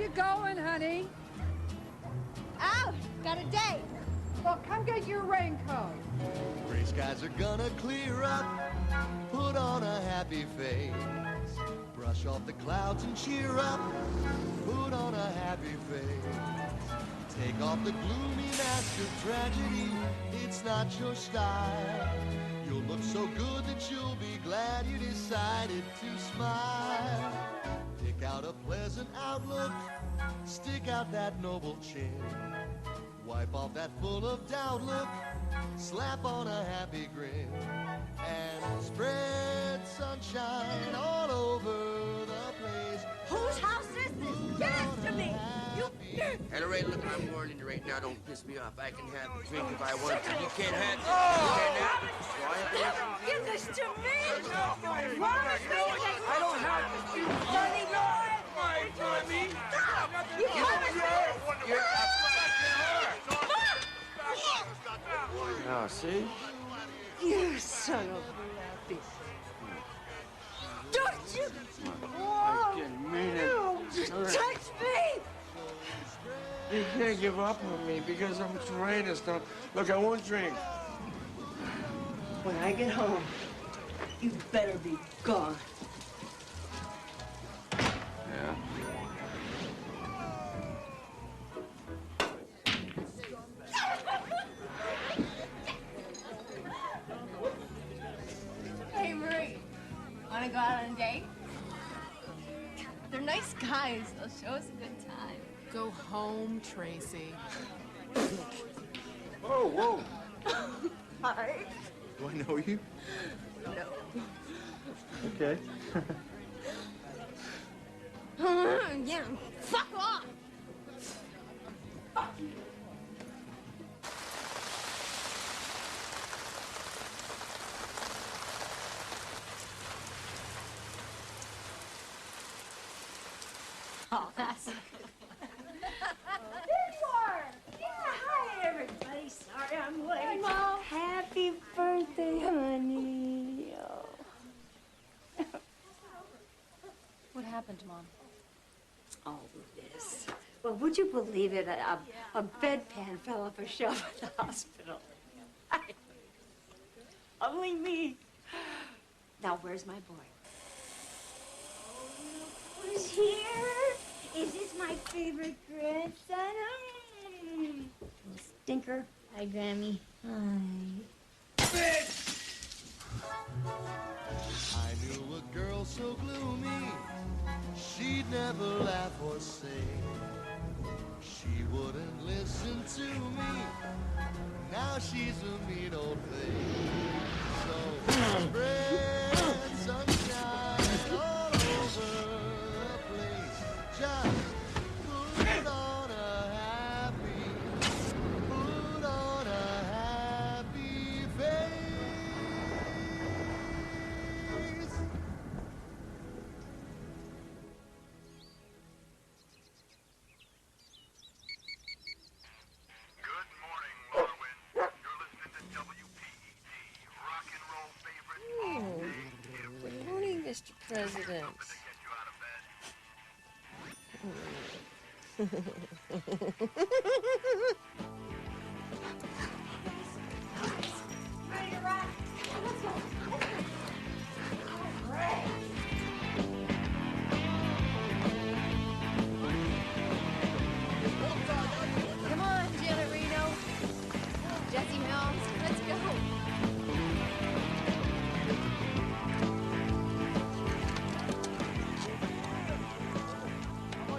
you going, honey? Out! Got a date! Well, come get your raincoat. Gray skies are gonna clear up. Put on a happy face. Brush off the clouds and cheer up. Put on a happy face. Take off the gloomy mask of tragedy. It's not your style. You'll look so good that you'll be glad you decided to smile. Pick out a pleasant outlook. Stick out that noble chin. Wipe off that full of doubt look. Slap on a happy grin. And spread sunshine all over the place. Whose house is this? Give it to me! You... At a rate, look, I'm warning you right now. Don't piss me off. I can have a drink if I want to. You can't have it. You can't have it. So I have to... Give this to me! You promised me that I don't have to. You Sonny boy! me. You promised me Now, see? You son of a bitch. Don't you? I didn't mean it. You touch me! You can't give up on me because I'm trained. Look, I won't drink. When I get home, you better be gone. Yeah. Hey, Marie. Want to go out on a date? They're nice guys. They'll show us a good time. Go home, Tracy. Whoa. Hi. Do I know you? No. Okay. Yeah, fuck off! Oh, that's good. There you are! Yeah, hi, everybody. Sorry I'm late. Hi, Mom. Happy birthday, honey. Oh. What happened, Mom? Oh, this. Well, would you believe it? A bedpan fell off a shelf at the hospital. Only me. Now, where's my boy? Who's here? Is this my favorite grandson? Stinker. Hi, Grammy. Hi. I knew a girl so gloomy, she'd never laugh or sing. She wouldn't listen to me, now she's a mean old thing. So spread sunshine all over the place. Just put on a happy face. Good morning, Mr. President. Ready to rock? Let's go. All right. Come on, Janet Reno. Jesse Helms, let's go.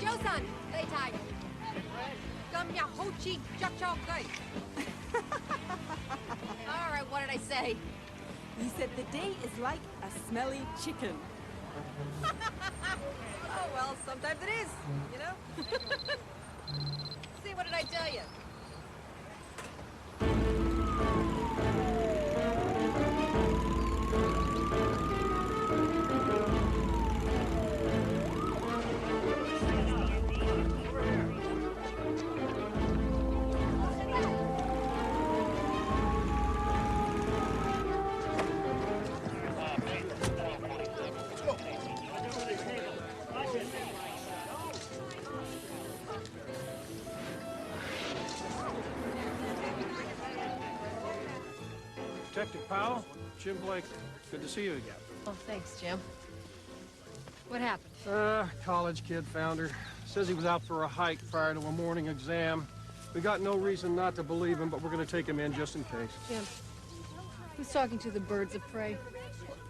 Joe-san, lay tight. Come ya ho-chi cha-cha gai. All right, what did I say? You said the day is like a smelly chicken. Oh, well, sometimes it is, you know? See, what did I tell you? Detective Powell, Jim Blake. Good to see you again. Oh, thanks, Jim. What happened? College kid found her. Says he was out for a hike prior to a morning exam. We got no reason not to believe him, but we're gonna take him in just in case. Jim, who's talking to the birds of prey?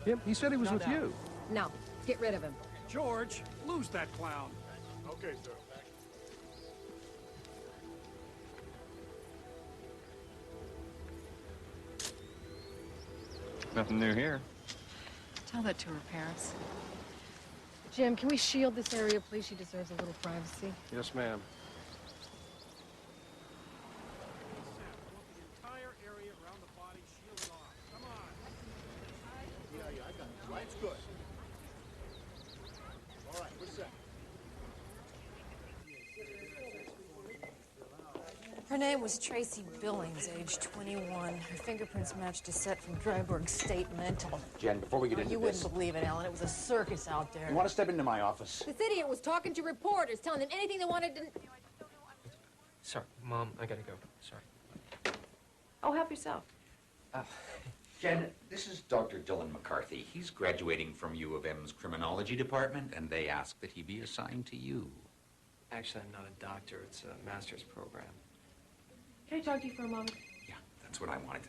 Him? He said he was with you. No, get rid of him. George, lose that clown. Okay, sir. Nothing new here. Tell that to her parents. Jim, can we shield this area, please? She deserves a little privacy. Yes, ma'am. Lights good. All right, what's that? Her name was Tracy Billings, age 21. Her fingerprints matched a set from Dryburgh State Mental. Jen, before we get into You this... wouldn't believe it, Ellen. It was a circus out there. You want to step into my office? This idiot was talking to reporters, telling them anything they wanted to... Sorry, Mom, I gotta go. Sorry. Oh, help yourself. Jen, this is Dr. Dylan McCarthy. He's graduating from U of M's criminology department, and they asked that he be assigned to you. Actually, I'm not a doctor. It's a master's program. Can I talk to you for a moment? Yeah, that's what I wanted.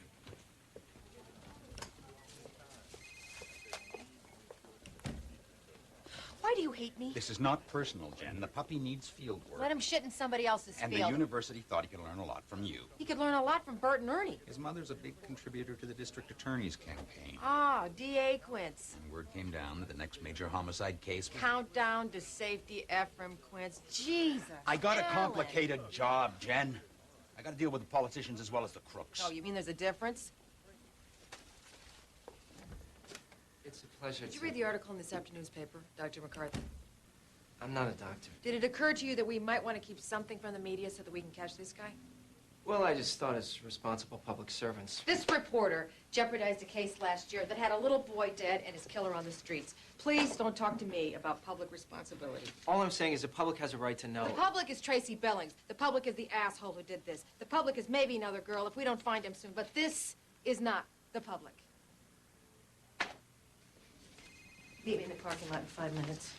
Why do you hate me? This is not personal, Jen. The puppy needs field work. Let him shit in somebody else's And field. the university thought he could learn a lot from you. He could learn a lot from Bert and Ernie. His mother's a big contributor to the district attorney's campaign. Ah, D.A. Quince. And word came down that the next major homicide case was... Countdown to safety, Ephraim Quince. Jesus. I got a Ellen. complicated job, Jen. I got to deal with the politicians as well as the crooks. Oh, you mean there's a difference? It's a pleasure Did you read the article in this afternoon's paper, Dr. McCarthy? I'm not a doctor. Did it occur to you that we might want to keep something from the media so that we can catch this guy? Well, I just thought as responsible public servants. This reporter jeopardized a case last year that had a little boy dead and his killer on the streets. Please don't talk to me about public responsibility. All I'm saying is the public has a right to know. The public is Tracy Billings. The public is the asshole who did this. The public is maybe another girl if we don't find him soon. But this is not the public. Meet me in the parking lot in 5 minutes.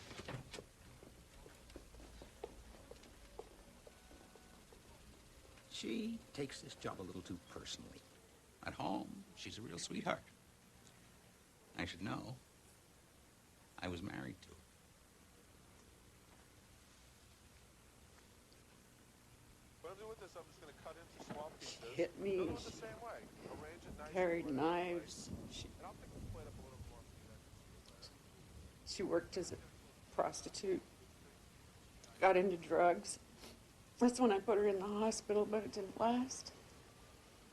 She takes this job a little too personally. At home, she's a real sweetheart. I should know. I was married to her. What I'll do with this, I'm just going to cut into small pieces. Hit me. They'll do it the same way. Arrange it nicely. Carried knives. And I'll pick the plate up a little more for you. She worked as a prostitute. Got into drugs. That's when I put her in the hospital, but it didn't last.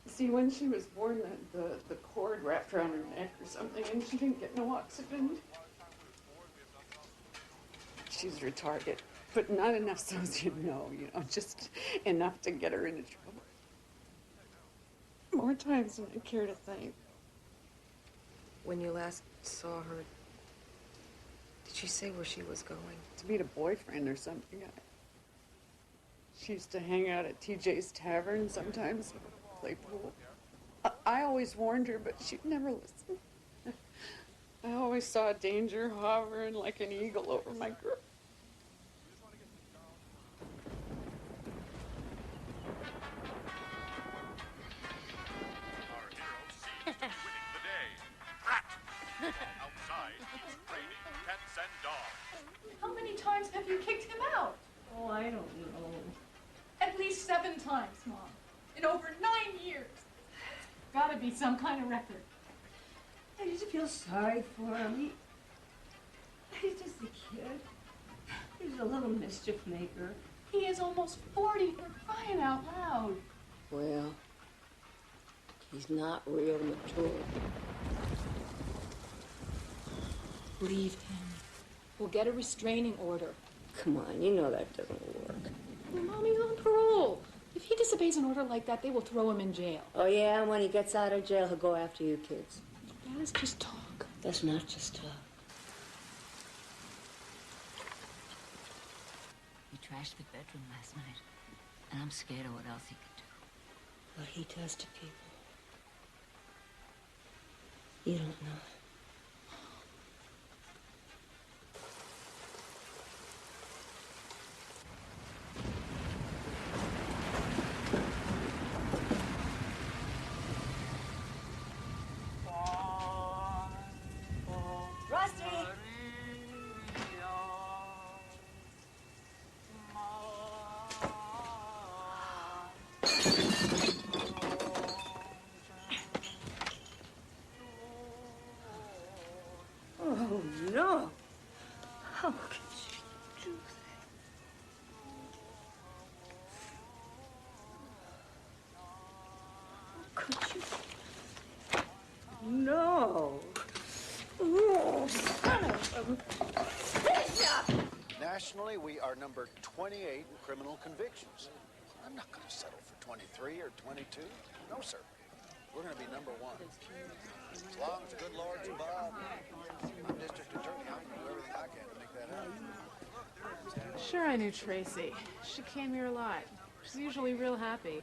See, when she was born, the cord wrapped around her neck or something, and she didn't get no oxygen. She's retarded, but not enough so as you know, just enough to get her into trouble. More times than I care to think. When you last saw her, did she say where she was going? To meet a boyfriend or something. She used to hang out at TJ's Tavern sometimes, play pool. I always warned her, but she'd never listen. I always saw danger hovering like an eagle over my girl. Our hero seems to be winning the day. Rat! Outside, it's raining cats and dogs. How many times have you kicked him out? Oh, I don't know. At least 7 times, Mom. In over 9 years. Gotta be some kind of record. I just feel sorry for him. He's just a kid. He's a little mischief maker. He is almost 40 for crying out loud. Well, he's not real mature. Leave him. We'll get a restraining order. Come on, you know that doesn't work. Well, Mommy's on parole. If he disobeys an order like that, they will throw him in jail. Oh, yeah, and when he gets out of jail, he'll go after you kids. That is just talk. That's not just talk. He trashed the bedroom last night, and I'm scared of what else he could do. What he does to people. You don't know. Rusty! Oh, no. How could she do that? How could you? No. Oh, son of a bitch! Nationally, we are number 28 in criminal convictions. I'm not going to settle for 23 or 22. No, sir. We're going to be number 1. As long as the good Lord's above, I'm district attorney. I'm going to do everything I can to make that happen. Sure, I knew Tracy. She came here a lot. She's usually real happy.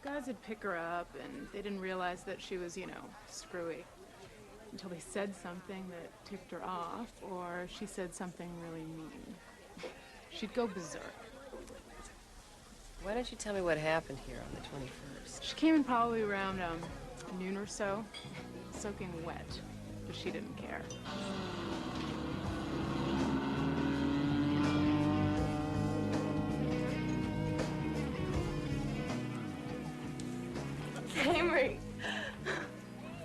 Guys would pick her up, and they didn't realize that she was, you know, screwy. Until they said something that tipped her off, or she said something really mean. She'd go berserk. Why don't you tell me what happened here on the 21st? She came in probably around noon or so, soaking wet, but she didn't care. Henry,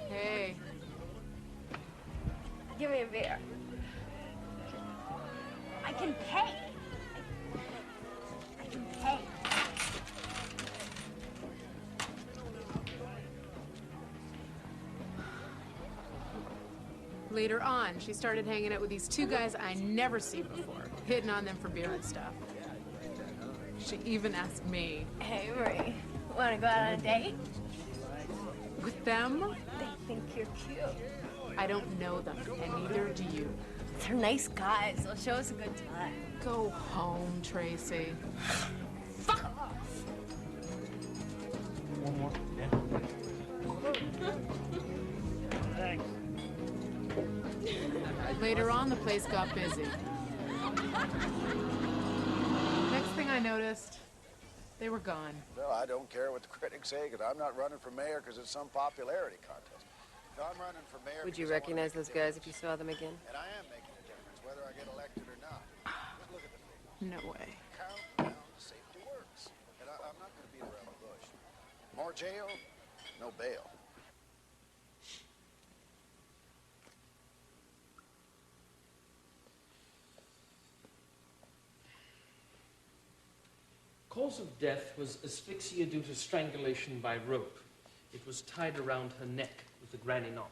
Hey, give me a beer. I can pay. I can pay. later on, she started hanging out with these two guys I never seen before, hitting on them for beer and stuff. She even asked me. Hey, Marie, wanna go out on a date? With them? They think you're cute. I don't know them, and neither do you. They're nice guys. They'll show us a good time. Go home, Tracy. Fuck off! One more? Yeah. Thanks. Later on, the place got busy. Next thing I noticed, they were gone. Well, I don't care what the critics say, because I'm not running for mayor because it's some popularity contest. If I'm running for mayor... Would you recognize those guys if you saw them again? And I am making a difference, whether I get elected or not. Just look at the figures. No way. Countdown to safety works. And I'm not going to beat around the bush. More jail, no bail. Cause of death was asphyxia due to strangulation by rope. It was tied around her neck with a granny knot.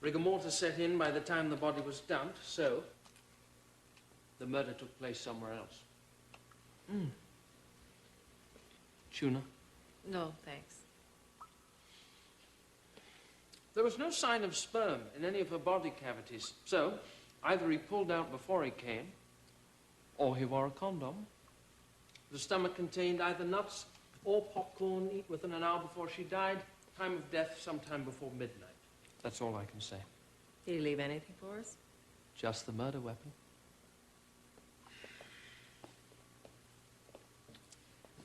Rigor mortis set in by the time the body was dumped, so the murder took place somewhere else. Tuna? No, thanks. There was no sign of sperm in any of her body cavities, so either he pulled out before he came, or he wore a condom. The stomach contained either nuts or popcorn eaten within an hour before she died. Time of death sometime before midnight. That's all I can say. Did he leave anything for us? Just the murder weapon.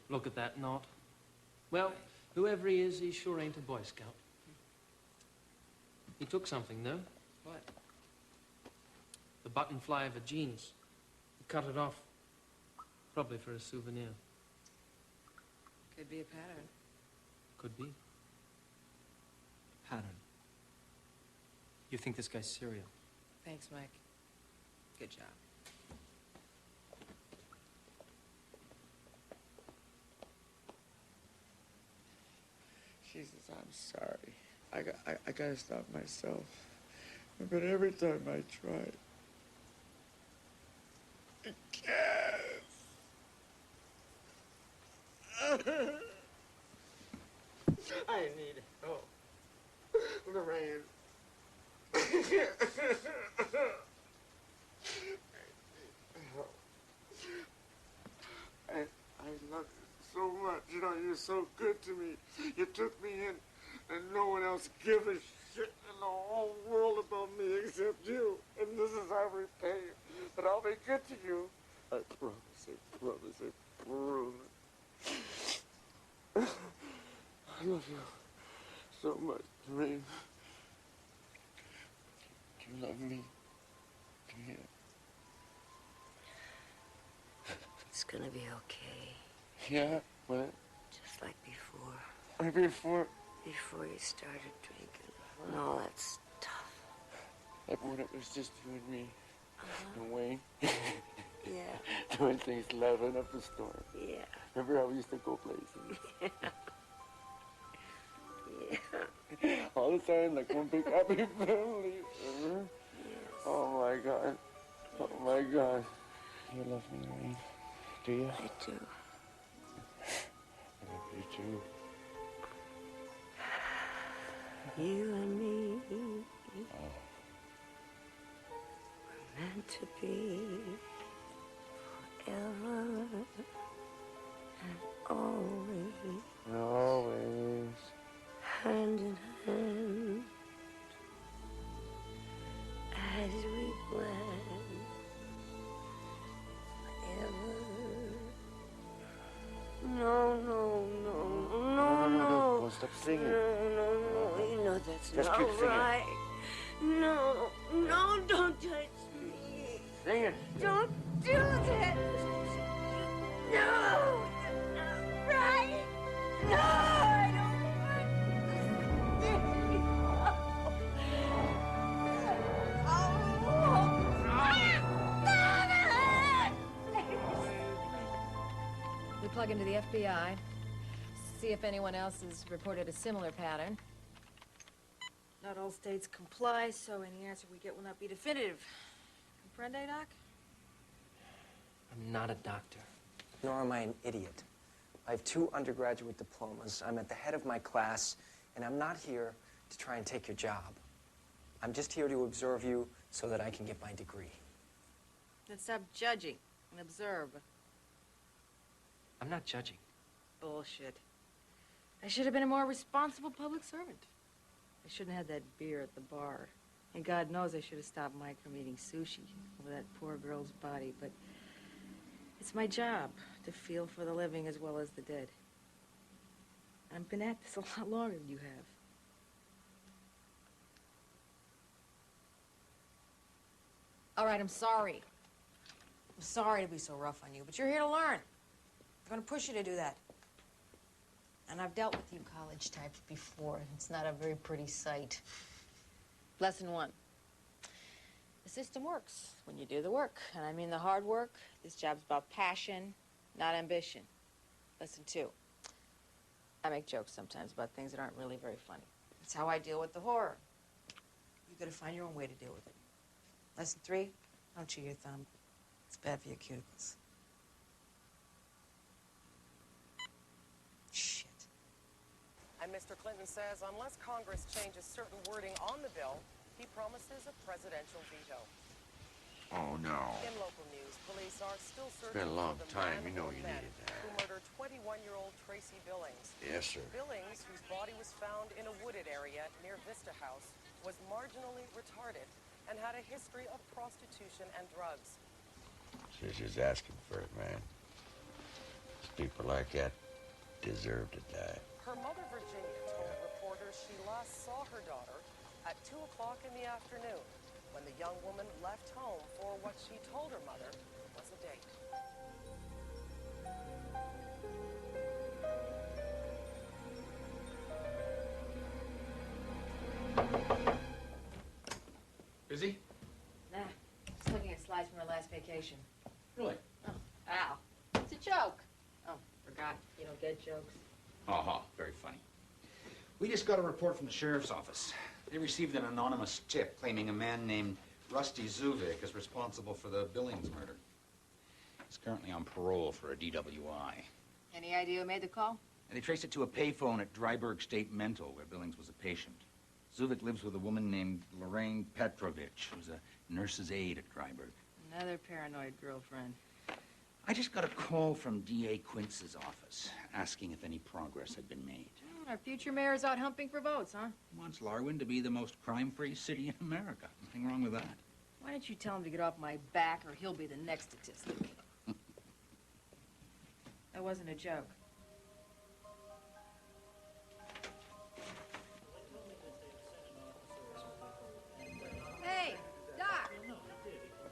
Look at that knot. Well, whoever he is, he sure ain't a Boy Scout. He took something, though. What? The button fly of her jeans. He cut it off. Probably for a souvenir. Could be a pattern. Could be. Pattern. You think this guy's serial? Thanks, Mike. Good job. Jesus, I'm sorry. I gotta stop myself. But every time I try, I can't. I need help. Lorraine. I love you so much. You know, you're so good to me. You took me in, and no one else give a shit. And whole world about me except you. And this is how I repay you. But I'll be good to you. I promise, I promise, I promise. I love you so much, Rain. Do you love me? Yeah. It's gonna be okay. Yeah? What? Just like before. Like before? Before you started drinking. When all that stuff. Like when it was just you and me. And Wayne. Yeah. Doing things laughing up a storm. Yeah. Remember how we used to go places? Yeah. All the time, like one big happy family. Remember? Yes. Oh my God. Oh my God. You love me, Rain. Do you? I do. I love you too. You and me. Oh. We're meant to be forever and always. Always. Hand in hand. As we blend. Forever. No, no, no, no, no. Don't stop singing. No, you know that's Just not keep singing. right. No, no, don't touch me. Sing it. Don't do that. No, that's not right. No, I don't. We plug into the FBI, see if anyone else has reported a similar pattern. Not all states comply, so any answer we get will not be definitive. Comprende, Doc? I'm not a doctor. Nor am I an idiot. I have 2 undergraduate diplomas. I'm at the head of my class, and I'm not here to try and take your job. I'm just here to observe you so that I can get my degree. Then stop judging and observe. I'm not judging. Bullshit. I should have been a more responsible public servant. I shouldn't have had that beer at the bar. And God knows I should have stopped micro-eating sushi over that poor girl's body, but it's my job to feel for the living as well as the dead. I've been at this a lot longer than you have. All right, I'm sorry. I'm sorry to be so rough on you, but you're here to learn. I'm gonna push you to do that. And I've dealt with you college types before. It's not a very pretty sight. Lesson 1. The system works when you do the work. And I mean the hard work. This job's about passion, not ambition. Lesson 2. I make jokes sometimes about things that aren't really very funny. It's how I deal with the horror. You gotta find your own way to deal with it. Lesson 3, don't chew your thumb. It's bad for your cuticles. Shit. And Mr. Clinton says unless Congress changes certain wording on the bill, he promises a presidential veto. Oh, no. In local news, police are still It's searching been a long for the time. man You know or you men needed that. who murdered 21-year-old Tracy Billings. Yes, sir. Billings, whose body was found in a wooded area near Vista House, was marginally retarded and had a history of prostitution and drugs. She's just asking for it, man. People like that deserve to die. Her mother, Virginia, told reporters she last saw her daughter at 2 o'clock in the afternoon when the young woman left home for what she told her mother was a date. Busy? Nah, just looking at slides from our last vacation. Really? Oh, Al. It's a joke. Oh, forgot. You don't get jokes. Uh-huh. Very funny. We just got a report from the sheriff's office. They received an anonymous tip claiming a man named Rusty Zuvik is responsible for the Billings murder. He's currently on parole for a DWI. Any idea who made the call? And they traced it to a payphone at Dryburgh State Mental, where Billings was a patient. Zuvik lives with a woman named Lorraine Petrovich, who's a nurse's aide at Dryburgh. Another paranoid girlfriend. I just got a call from D.A. Quince's office asking if any progress had been made. Our future mayor's out humping for votes, huh? Wants Larwin to be the most crime-free city in America. Nothing wrong with that. Why don't you tell him to get off my back, or he'll be the next statistic? That wasn't a joke. Hey, Doc!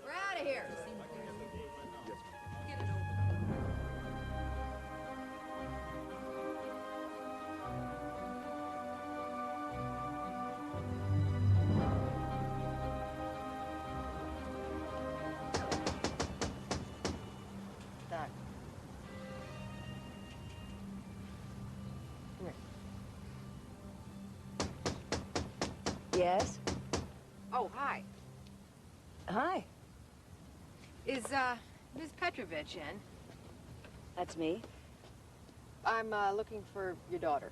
We're out of here! Doc. Come here. Yes? Oh, hi. Hi. Is, Ms. Petrovich in? That's me. I'm, looking for your daughter.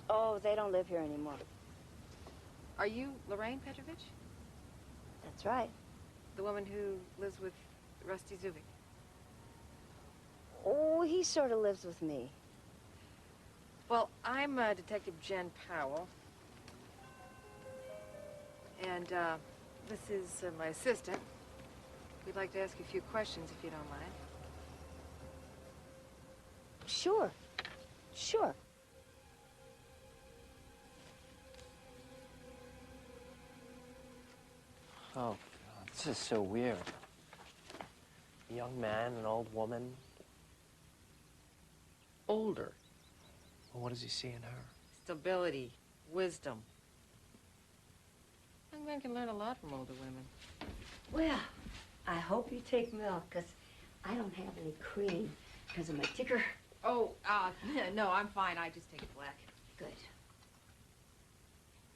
Oh, they don't live here anymore. Are you Lorraine Petrovich? That's right. The woman who lives with Rusty Zubik? Oh, he sort of lives with me. Well, I'm, Detective Jen Powell. And, this is my assistant. We'd like to ask you a few questions, if you don't mind. Sure. Sure. Oh, God, this is so weird. A young man, an old woman. Older. Well, what does he see in her? Stability, wisdom. Young men can learn a lot from older women. Well, I hope you take milk, because I don't have any cream because of my ticker. Oh, no, I'm fine. I just take it black. Good.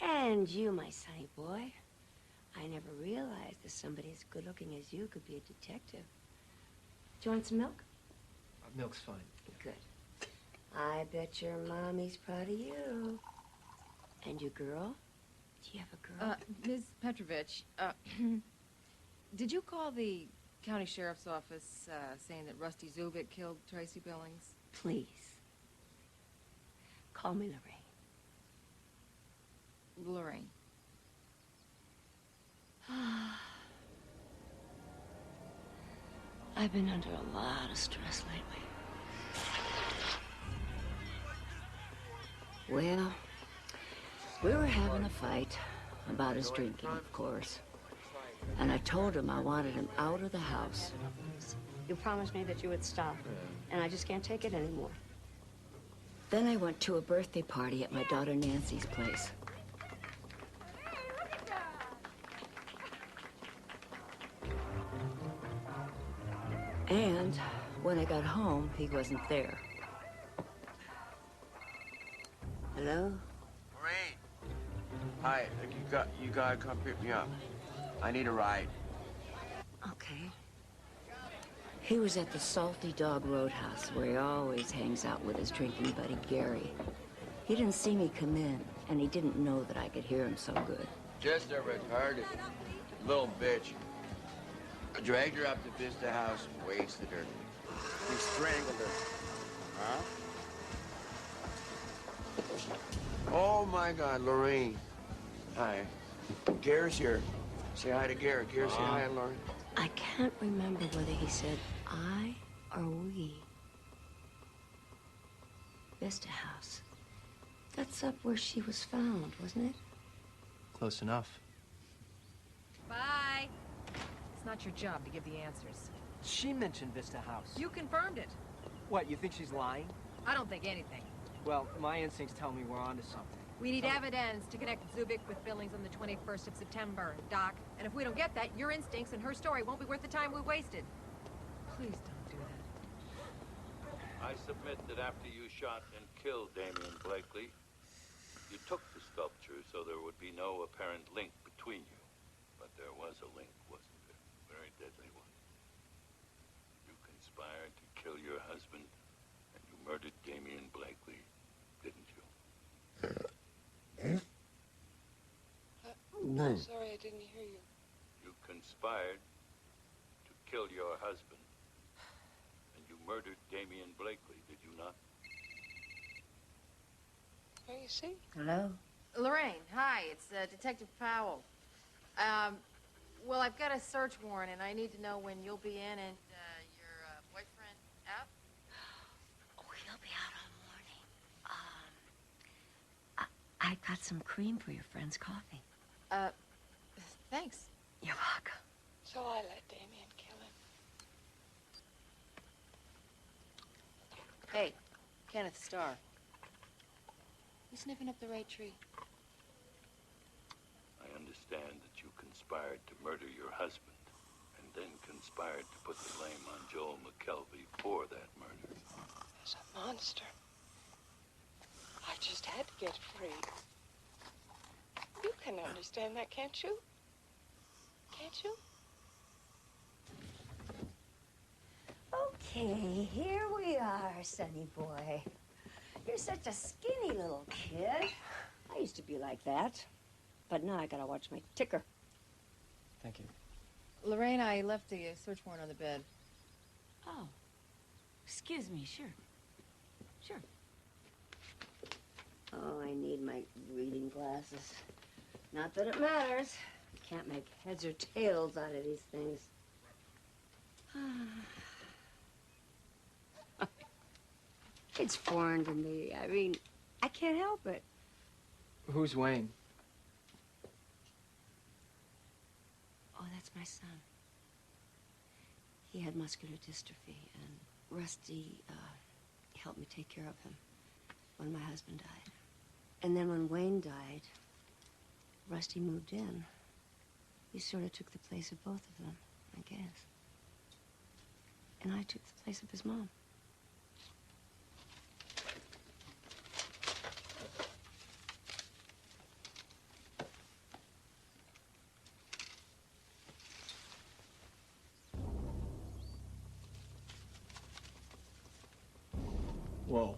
And you, my sonny boy. I never realized that somebody as good looking as you could be a detective. Do you want some milk? Milk's fine. Good. I bet your mommy's proud of you. And your girl? Do you have a girl? Ms. Petrovich, did you call the county sheriff's office saying that Rusty Zubik killed Tracy Billings? Please. Call me Lorraine. Lorraine. I've been under a lot of stress lately. Well, we were having a fight about his drinking, of course. And I told him I wanted him out of the house. You promised me that you would stop, and I just can't take it anymore. Then I went to a birthday party at my daughter Nancy's place. And when I got home, he wasn't there. Hello? Lorraine. Hi, you gotta come pick me up. I need a ride. Okay. He was at the Salty Dog Roadhouse, where he always hangs out with his drinking buddy, Gary. He didn't see me come in, and he didn't know that I could hear him so good. Just a retarded little bitch. I dragged her up to Vista House and wasted her. We strangled her. Huh? Oh, my God, Lorraine. Hi. Gary's here. Say hi to Gary. Gary, say hi, Lorraine. I can't remember whether he said I or we. Vista House. That's up where she was found, wasn't it? Close enough. Bye. It's not your job to give the answers. She mentioned Vista House. You confirmed it. What, you think she's lying? I don't think anything. Well, my instincts tell me we're onto something. We need evidence to connect Zubik with Billings on the 21st of September, Doc. And if we don't get that, your instincts and her story won't be worth the time we wasted. Please don't do that. I submit that after you shot and killed Damian Blakely, you took the sculpture so there would be no apparent link between you. But there was a link, wasn't there? Very deadly one. You conspired to kill your husband, and you murdered Damian Blakely, didn't you? No. Sorry, I didn't hear you. You conspired to kill your husband, and you murdered Damian Blakely, did you not? There you see. Hello? Lorraine, hi. It's Detective Powell. Well, I've got a search warrant, and I need to know when you'll be in and your boyfriend out. Oh, he'll be out all morning. I got some cream for your friend's coffee. Thanks. You're welcome. So I let Damien kill him. Hey, Kenneth Starr. You sniffing up the right tree? I understand that you conspired to murder your husband and then conspired to put the blame on Joel McKelvey for that murder. He's a monster. I just had to get free. You can understand that, can't you? Can't you? Okay, here we are, Sonny boy. You're such a skinny little kid. I used to be like that, but now I gotta watch my ticker. Thank you. Lorraine, I left the search warrant on the bed. Oh, excuse me, sure. Sure. Oh, I need my reading glasses. Not that it matters. Can't make heads or tails out of these things. It's foreign to me. I mean, I can't help it. Who's Wayne? Oh, that's my son. He had muscular dystrophy, and Rusty helped me take care of him when my husband died. And then when Wayne died, Rusty moved in. He sort of took the place of both of them, I guess. And I took the place of his mom. Whoa.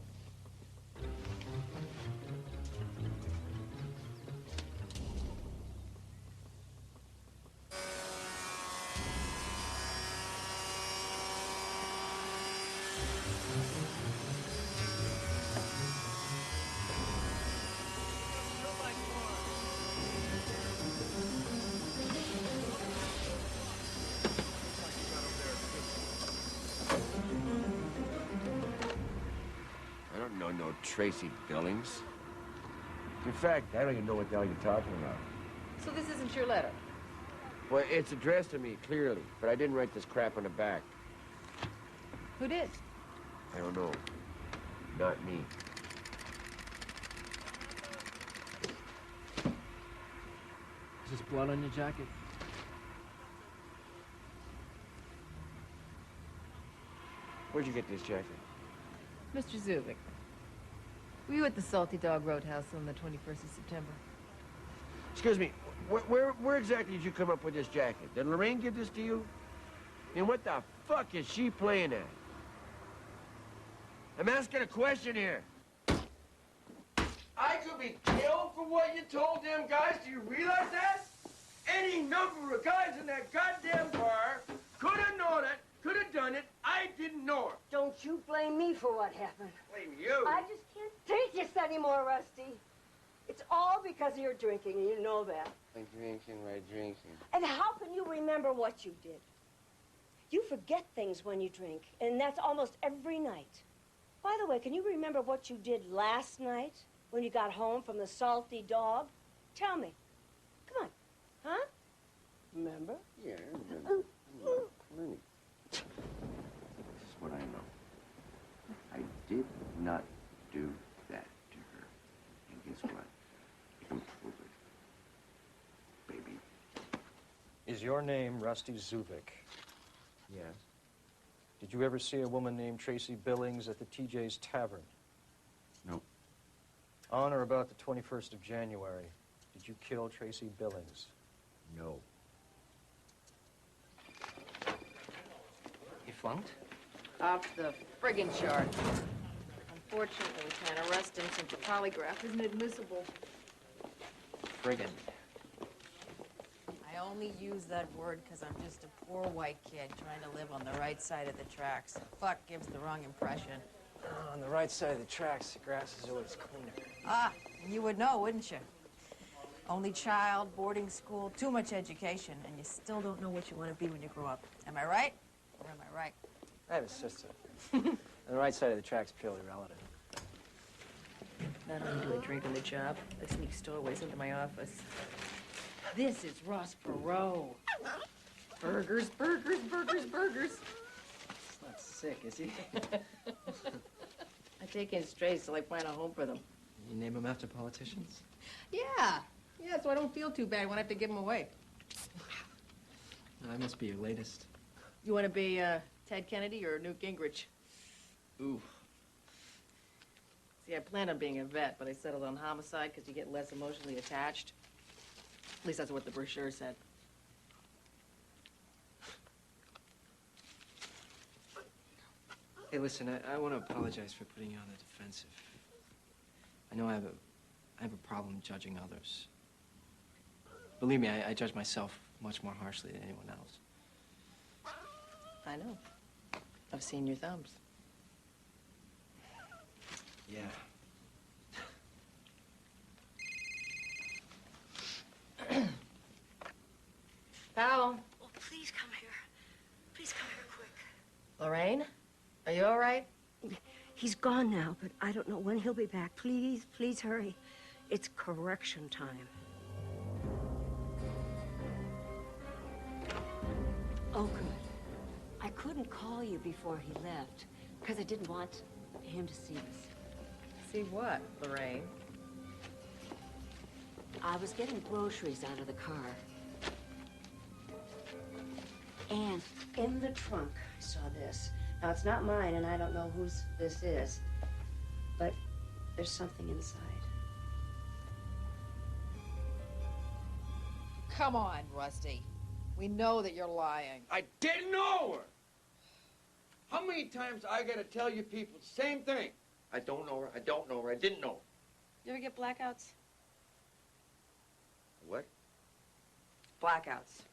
No Tracy Billings. In fact, I don't even know what the hell you're talking about. So this isn't your letter? Well, it's addressed to me, clearly, but I didn't write this crap on the back. Who did? I don't know. Not me. Is this blood on your jacket? Where'd you get this jacket? Mr. Zubik. Were you at the Salty Dog Roadhouse on the 21st of September? Excuse me, where exactly did you come up with this jacket? Did Lorraine give this to you? And what the fuck is she playing at? I'm asking a question here. I could be killed for what you told them guys. Do you realize that? Any number of guys in that goddamn bar could have known it, could have done it. I didn't know her. Don't you blame me for what happened. Blame you. I just can't take this anymore, Rusty. It's all because of your drinking, and you know that. My drinking. And how can you remember what you did? You forget things when you drink, and that's almost every night. By the way, can you remember what you did last night when you got home from the Salty Dog? Tell me. Come on. Huh? Remember? Yeah, I remember. Plenty. This is what I know. I did not do that to her. And guess what? I can prove it. Baby. Is your name Rusty Zubik? Yes. Did you ever see a woman named Tracy Billings at the TJ's Tavern? No. On or about the 21st of January, did you kill Tracy Billings? No. You flunked? Off the friggin' chart. Unfortunately, we can't arrest him since the polygraph isn't admissible. Friggin'. I only use that word because I'm just a poor white kid trying to live on the right side of the tracks. Fuck gives the wrong impression. On the right side of the tracks, the grass is always cleaner. Ah, you would know, wouldn't you? Only child, boarding school, too much education, and you still don't know what you want to be when you grow up. Am I right? Or am I right? I have a sister. On the right side of the track's purely relative. Not only do I drink on the job, I sneak stowaways into my office. This is Ross Perot. Burgers, burgers, burgers, burgers. He's not sick, is he? I take in strays till I find a home for them. You name them after politicians? Yeah. Yeah, so I don't feel too bad when I have to give them away. I must be your latest. You want to be Ted Kennedy or Newt Gingrich? Ooh. See, I planned on being a vet, but I settled on homicide because you get less emotionally attached. At least that's what the brochure said. Hey, listen, I want to apologize for putting you on the defensive. I know I have a problem judging others. Believe me, I judge myself much more harshly than anyone else. I know. I've seen your thumbs. Yeah. Powell. Oh, please come here. Please come here quick. Lorraine? Are you all right? He's gone now, but I don't know when he'll be back. Please, please hurry. It's correction time. Oh, good. I couldn't call you before he left because I didn't want him to see us. See what, Lorraine? I was getting groceries out of the car. And in the trunk, I saw this. Now, it's not mine, and I don't know whose this is. But there's something inside. Come on, Rusty. We know that you're lying. I didn't know her. How many times I gotta tell you people the same thing? I don't know her, I don't know her, I didn't know her. You ever get blackouts? What? Blackouts.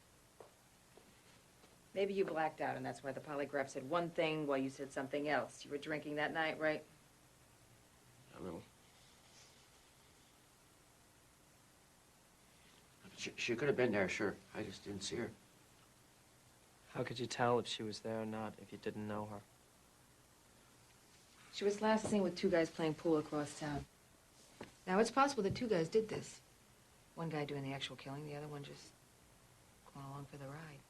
Maybe you blacked out, and that's why the polygraph said one thing while you said something else. You were drinking that night, right? A little. She could have been there, sure. I just didn't see her. How could you tell if she was there or not if you didn't know her? She was last seen with two guys playing pool across town. Now, it's possible that two guys did this. One guy doing the actual killing, the other one just going along for the ride.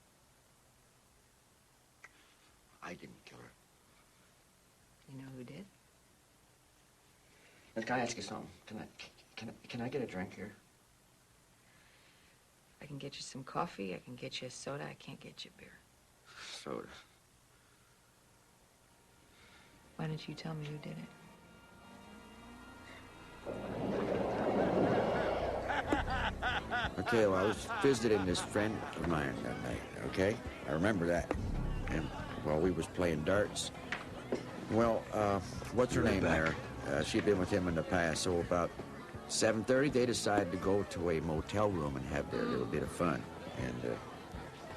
I didn't kill her. You know who did? Can I ask you something? Can I get a drink here? I can get you some coffee, I can get you a soda, I can't get you beer. Soda. Why don't you tell me who did it? Okay, well, I was visiting this friend of mine that night, okay? I remember that. And while we was playing darts, well, what's her name there? She'd been with him in the past, so about 7:30, they decided to go to a motel room and have their little bit of fun. And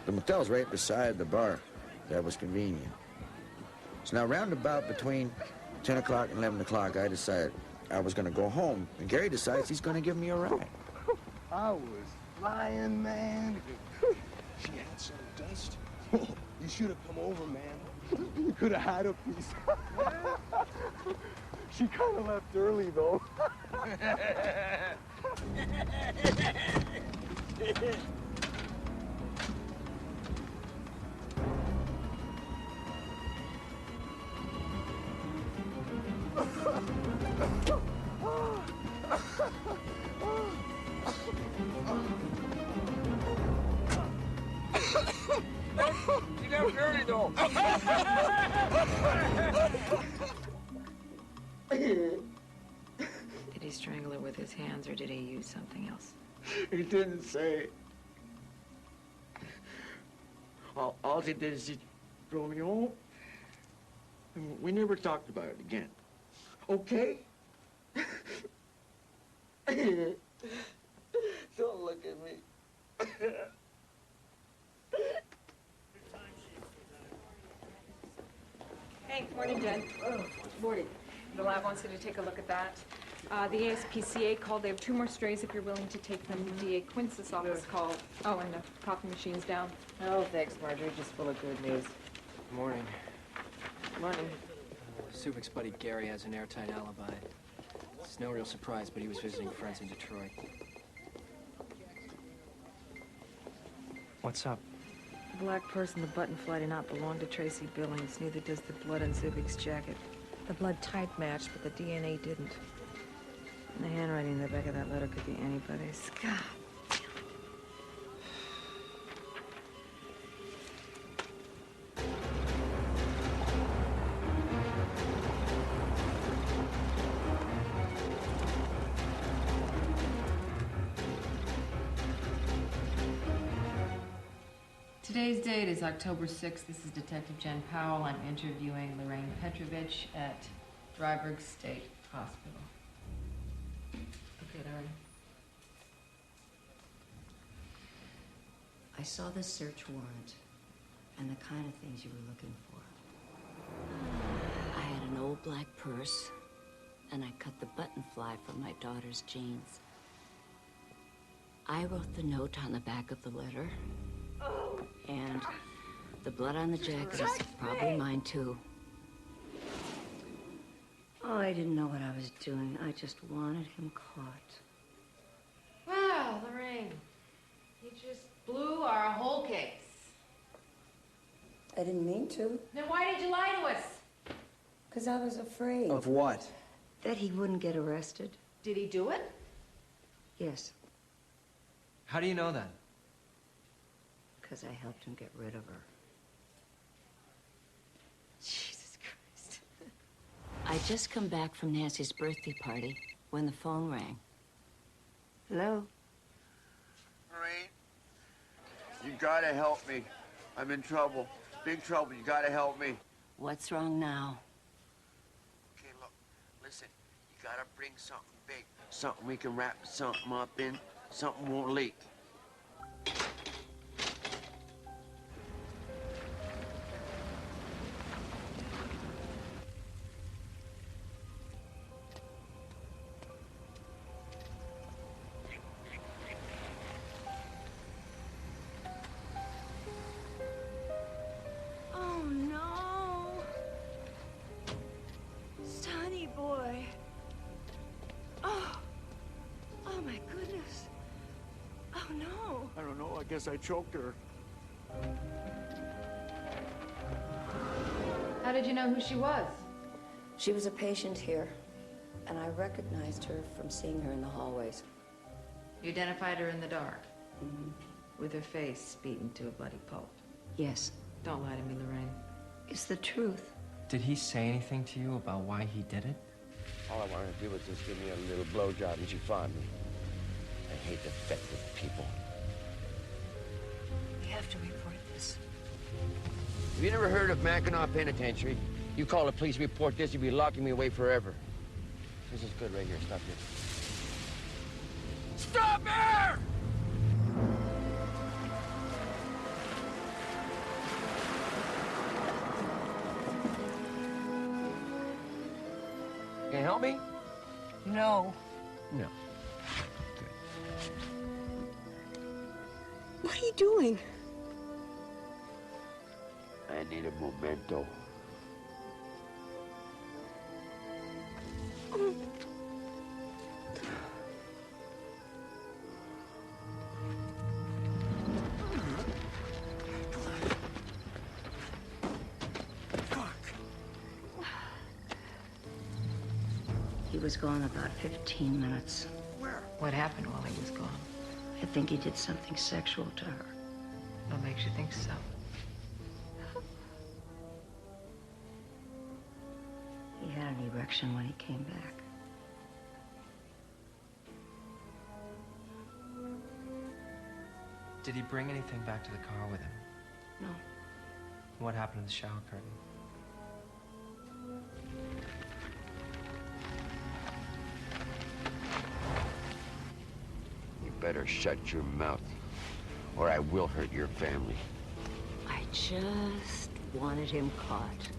the motel's right beside the bar. That was convenient. So now, round about between 10 o'clock and 11 o'clock, I decided I was going to go home. And Gary decides he's going to give me a ride. I was flying, man. She had some dust. You should have come over, man. You could have had a piece. She kind of left early, though. She left early, though. Did he strangle her with his hands, or did he use something else? He didn't say. All he did is he drove me home. And we never talked about it again. Okay? Don't look at me. Hey, morning, Jen. Morning. The lab wants you to take a look at that. The ASPCA called. They have 2 more strays if you're willing to take them. DA Quince's office called. Oh, and the coffee machine's down. Oh, thanks, Marjorie. Just full of good news. Good morning. Morning. Zubik's buddy Gary has an airtight alibi. It's no real surprise, but he was visiting friends in Detroit. What's up? The black purse and the button fly do not belong to Tracy Billings. Neither does the blood on Zubik's jacket. The blood type matched, but the DNA didn't. And the handwriting in the back of that letter could be anybody's. God. Today's date is October 6th. This is Detective Jen Powell. I'm interviewing Lorraine Petrovich at Dryburgh State Hospital. Okay, Larry. I saw the search warrant and the kind of things you were looking for. I had an old black purse, and I cut the button fly from my daughter's jeans. I wrote the note on the back of the letter. And the blood on the jacket is probably mine, too. Oh, I didn't know what I was doing. I just wanted him caught. Wow, Lorraine. You just blew our whole case. I didn't mean to. Then why did you lie to us? Because I was afraid. Of what? That he wouldn't get arrested. Did he do it? Yes, How do you know that? because I helped him get rid of her. Jesus Christ. I just come back from Nancy's birthday party when the phone rang. Hello? Maureen, you gotta help me. I'm in trouble. Big trouble. You gotta help me. What's wrong now? Okay, look. Listen, you gotta bring something big. Something we can wrap something up in. Something won't leak. Oh, no. Sonny boy. Oh. Oh, my goodness. Oh, no. I don't know. I guess I choked her. How did you know who she was? She was a patient here, and I recognized her from seeing her in the hallways. You identified her in the dark? Mm-hmm. With her face beaten to a bloody pulp? Yes. Don't lie to me, Lorraine. It's the truth. Did he say anything to you about why he did it? All I wanted to do was just give me a little blowjob, and she fought me. I hate defective people. We have to report this. Have you never heard of Mackinac Penitentiary? You call the police, report this, you'll be locking me away forever. This is good right here. Stop here. Stop here! Can you help me? No. No. What are you doing? I need a memento. He was gone about 15 minutes. What happened while he was gone? I think he did something sexual to her. What makes you think so? He had an erection when he came back. Did he bring anything back to the car with him? No. What happened to the shower curtain? You better shut your mouth, or I will hurt your family. I just wanted him caught.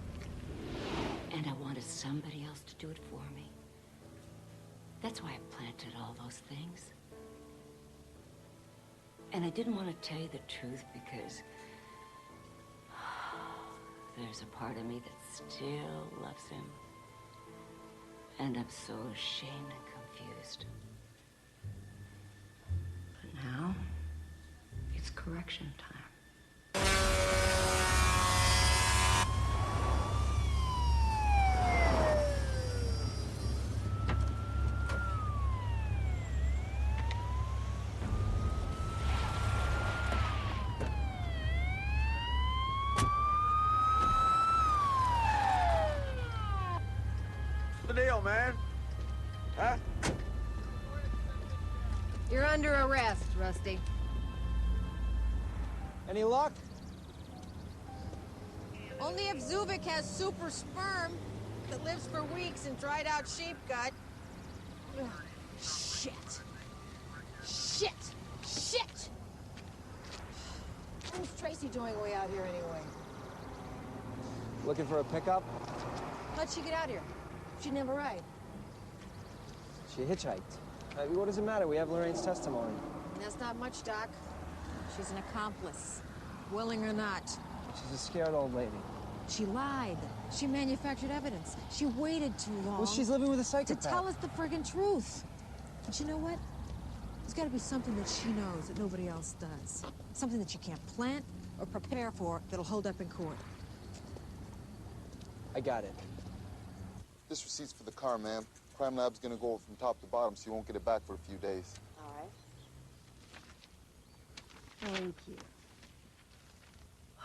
And I wanted somebody else to do it for me. That's why I planted all those things. And I didn't want to tell you the truth because there's a part of me that still loves him. And I'm so ashamed and confused. But now, it's correction time. What's the deal, man? Huh? You're under arrest, Rusty. Any luck? Only if Zubik has super sperm that lives for weeks in dried out sheep gut. Ugh, shit. Shit. Shit! What's Tracy doing way out here anyway? Looking for a pickup? How'd she get out here? She never ride. She hitchhiked. What does it matter? We have Lorraine's testimony. That's not much, Doc. She's an accomplice, willing or not. She's a scared old lady. She lied. She manufactured evidence. She waited too long. Well, she's living with a psychopath. To tell us the friggin' truth. But you know what? There's got to be something that she knows that nobody else does. Something that you can't plant or prepare for that'll hold up in court. I got it. This receipt's for the car, ma'am. Crime lab's gonna go from top to bottom, so you won't get it back for a few days. All right. Thank you.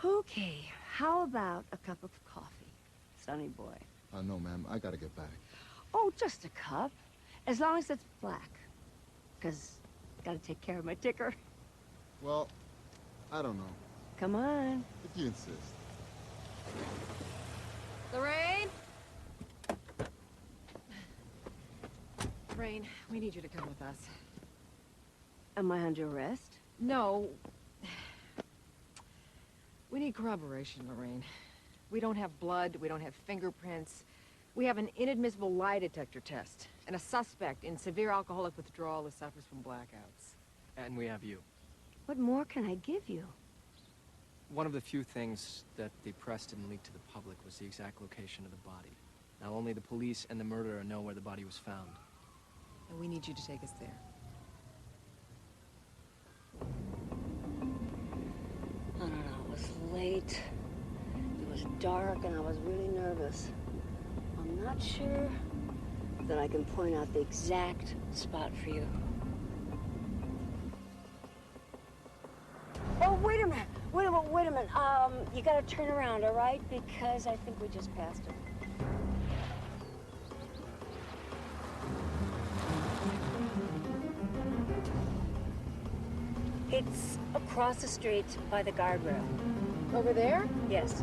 Okay, how about a cup of coffee, Sonny boy? No, ma'am. I gotta get back. Oh, just a cup, as long as it's black. Because gotta take care of my ticker. Well, I don't know. Come on. If you insist. Lorraine? Lorraine, we need you to come with us. Am I under arrest? No. We need corroboration, Lorraine. We don't have blood, we don't have fingerprints. We have an inadmissible lie detector test, and a suspect in severe alcoholic withdrawal who suffers from blackouts. And we have you. What more can I give you? One of the few things that the press didn't leak to the public was the exact location of the body. Now only the police and the murderer know where the body was found. And we need you to take us there. I don't know, it was late. It was dark and I was really nervous. I'm not sure that I can point out the exact spot for you. Oh, wait a minute. Wait a minute. You gotta turn around, all right? Because I think we just passed it. It's across the street by the guardrail. Over there? Yes.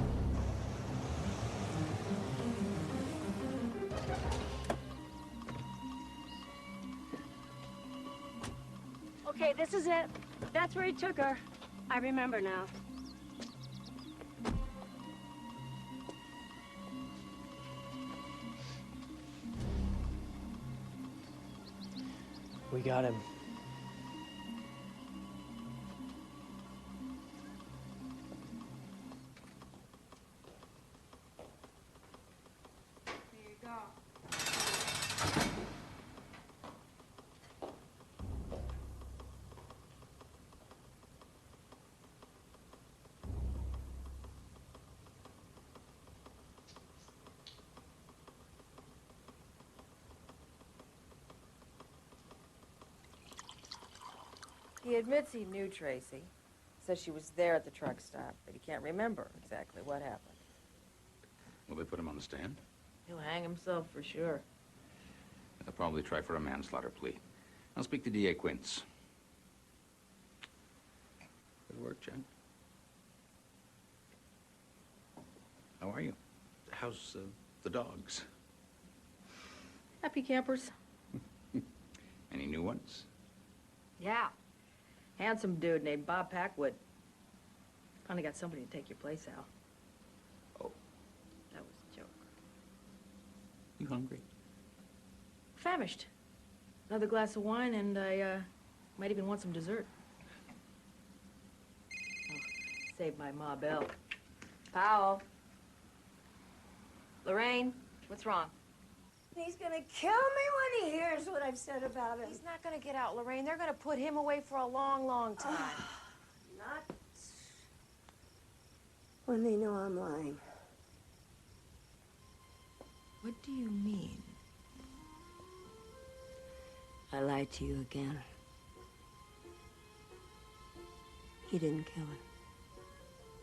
Okay, this is it. That's where he took her. I remember now. We got him. Here you go. He admits he knew Tracy. Says she was there at the truck stop, but he can't remember exactly what happened. Will they put him on the stand? He'll hang himself for sure. They'll probably try for a manslaughter plea. I'll speak to D.A. Quince. Good work, Jen. How are you? How's the dogs? Happy campers. Any new ones? Yeah. Handsome dude named Bob Packwood. Finally got somebody to take your place, Al. Oh. That was a joke. You hungry? Famished. Another glass of wine, and I might even want some dessert. Oh, saved my Ma Belle. Powell. Lorraine, what's wrong? He's gonna kill me when he hears what I've said about him. He's not gonna get out, Lorraine. They're gonna put him away for a long, long time. Not when they know I'm lying. What do you mean? I lied to you again. He didn't kill her.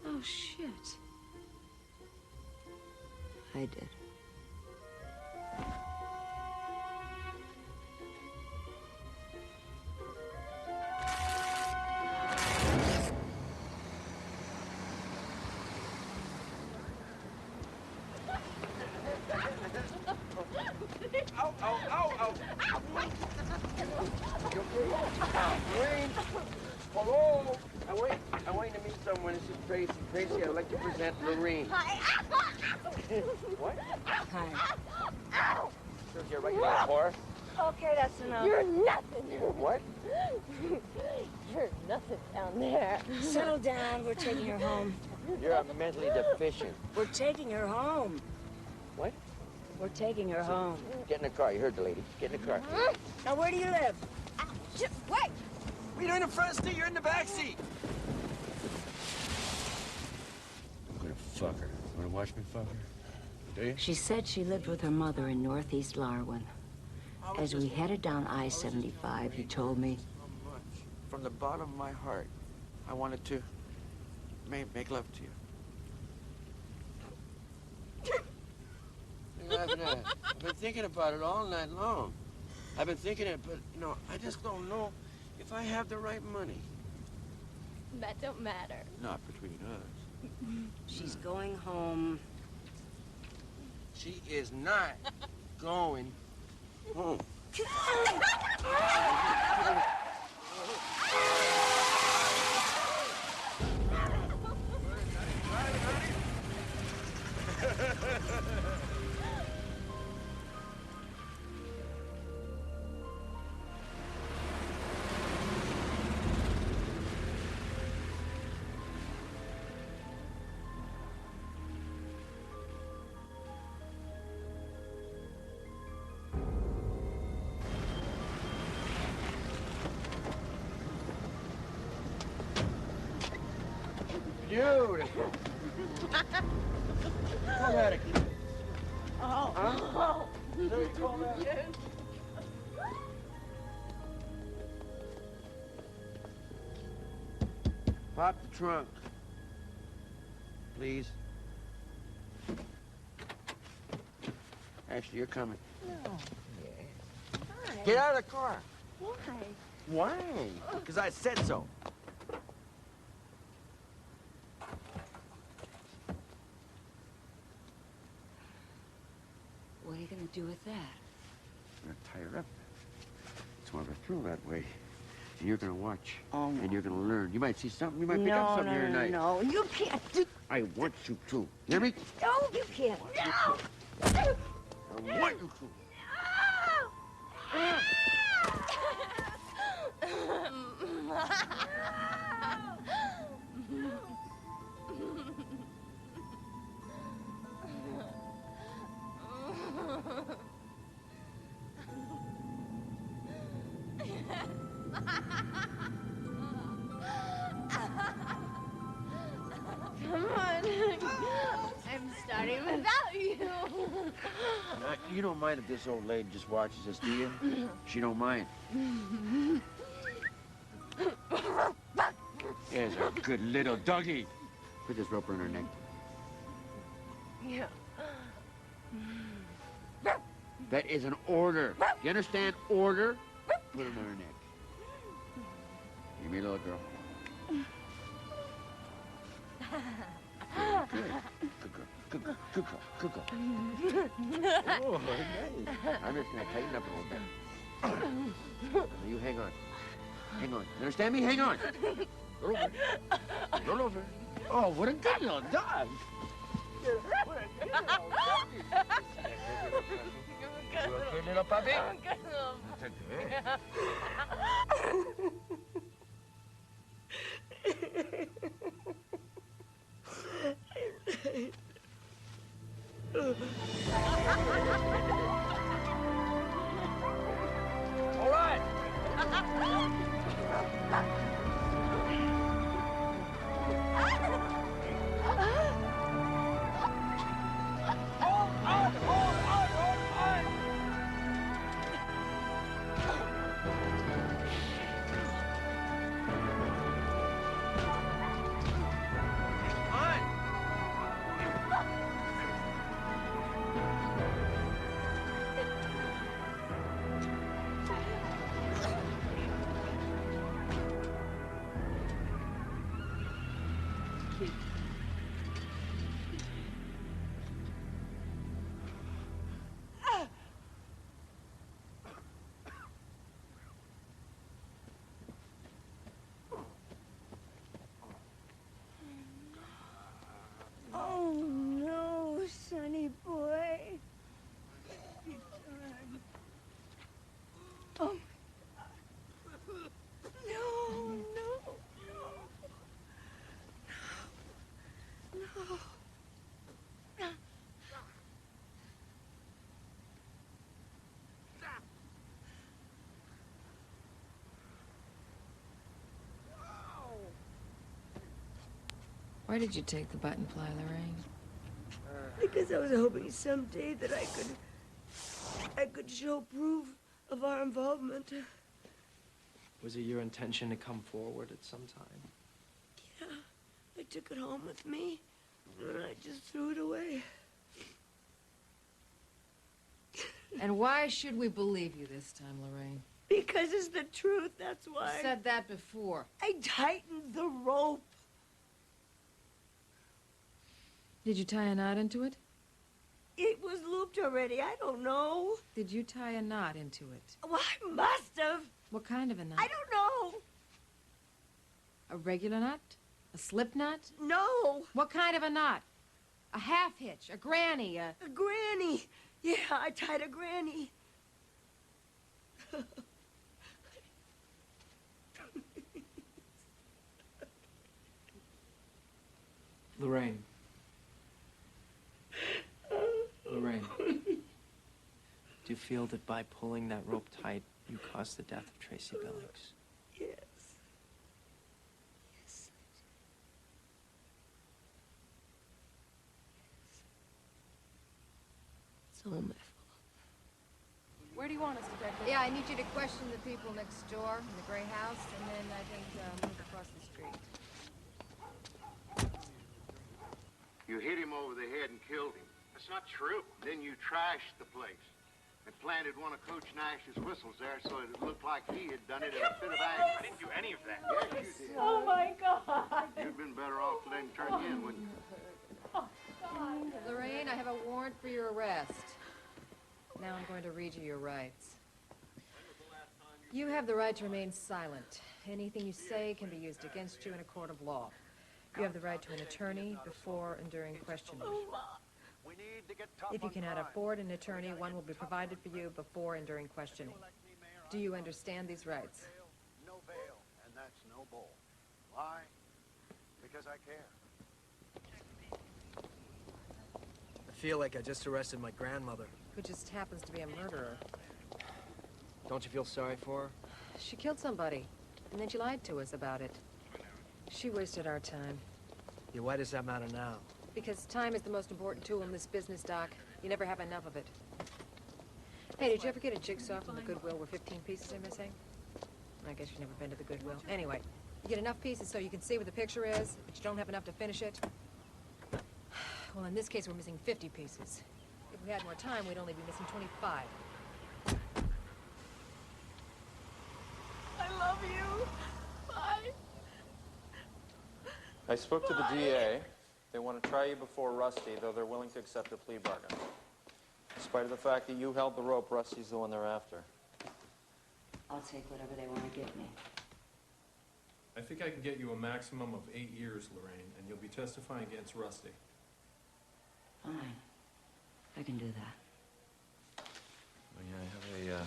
Oh, shit. I did. Ow, ow, ow, ow. Wayne! Hello! I want to meet someone. This is Tracy. Tracy, I'd like to present Lorraine. Hi. What? Hi. Serves you right, you little whore. Okay, that's enough. You're nothing. What? You're nothing down there. Settle down. We're taking her home. You're mentally deficient. We're taking her home. What? We're taking her home. Get in the car. You heard the lady. Get in the car. Now, where do you live? Wait! You're in the front seat. You're in the back seat. I'm gonna fuck her. Wanna watch me fuck her? Do you? She said she lived with her mother in Northeast Larwin. As we headed down I-75, he told me, From the bottom of my heart, I wanted to make love to you. You're laughing at it. I've been thinking about it all night long. I've been thinking it, but, you know, I just don't know if I have the right money. That don't matter. Not between us. She's going home. She is not going home. Beautiful. Call that a kiss. Oh. Huh? Is that what you call that? Yes. Pop the trunk. Please. Actually, you're coming. No. Why? Get out of the car. Why? Why? Because I said so. what are you going to do with that? I'm going to tie her up. It's more of a thrill that way. And you're going to watch. Oh, no. And you're going to learn. You might see something. You might pick up something here tonight. No, you can't do... I want you to. Hear me? No, you can't. No! I want you to. Come on. I'm starting without you. Now, you don't mind if this old lady just watches us, do you? She don't mind. There's a good little doggy. Put this rope around her neck. Yeah. That is an order. You understand? Order. Put it on her neck. You me, little girl. Good. Good girl. Good girl. Good girl. Good girl. Oh, nice. I'm just gonna tighten up a little bit. Now you hang on. Hang on. You understand me? Hang on. Roll over. Roll over. Oh, what a good little dog. What a good little dog. good. You a good little puppy? I'm a good little All right. Oh, no, sonny boy. Oh, no, no, no. Why did you take the button fly, Lorraine? Because I was hoping someday that I could show proof of our involvement. Was it your intention to come forward at some time? Yeah, I took it home with me, and I just threw it away. And why should we believe you this time, Lorraine? Because it's the truth, that's why. You said that before. I tightened the rope. Did you tie a knot into it? It was looped already, I don't know. Did you tie a knot into it? Well, I must have. What kind of a knot? I don't know. A regular knot? A slip knot? No. What kind of a knot? A half hitch? A granny? A granny. Yeah, I tied a granny. Lorraine. Lorraine. Do you feel that by pulling that rope tight, you caused the death of Tracy Billings? Yes. Yes. It's all my fault. Where do you want us to take? Yeah, I need you to question the people next door in the gray house, and then I think move across the street. You hit him over the head and killed him. That's not true. Then you trashed the place and planted one of Coach Nash's whistles there so it looked like he had done it in a fit of anger. I didn't do any of that. Yes, you did. Oh, my God. You'd been better off to let him turn you in, wouldn't you? Oh, God. Lorraine, I have a warrant for your arrest. Now I'm going to read you your rights. You have the right to remain silent. Anything you say can be used against you in a court of law. You have the right to an attorney before and during questioning. If you cannot afford an attorney, one will be provided for you before and during questioning. Do you understand these rights? No bail, and that's no bull. Why? Because I care. I feel like I just arrested my grandmother. Who just happens to be a murderer. Don't you feel sorry for her? She killed somebody, and then she lied to us about it. She wasted our time. Yeah, why does that matter now? Because time is the most important tool in this business, Doc. You never have enough of it. Hey, did you ever get a jigsaw from the Goodwill where 15 pieces are missing? I guess you've never been to the Goodwill. Anyway, you get enough pieces so you can see where the picture is, but you don't have enough to finish it. Well, in this case, we're missing 50 pieces. If we had more time, we'd only be missing 25. I love you. Bye. I spoke to the DA. They want to try you before Rusty, though they're willing to accept a plea bargain. In spite of the fact that you held the rope, Rusty's the one they're after. I'll take whatever they want to give me. I think I can get you a maximum of 8 years, Lorraine, and you'll be testifying against Rusty. Fine. I can do that. I have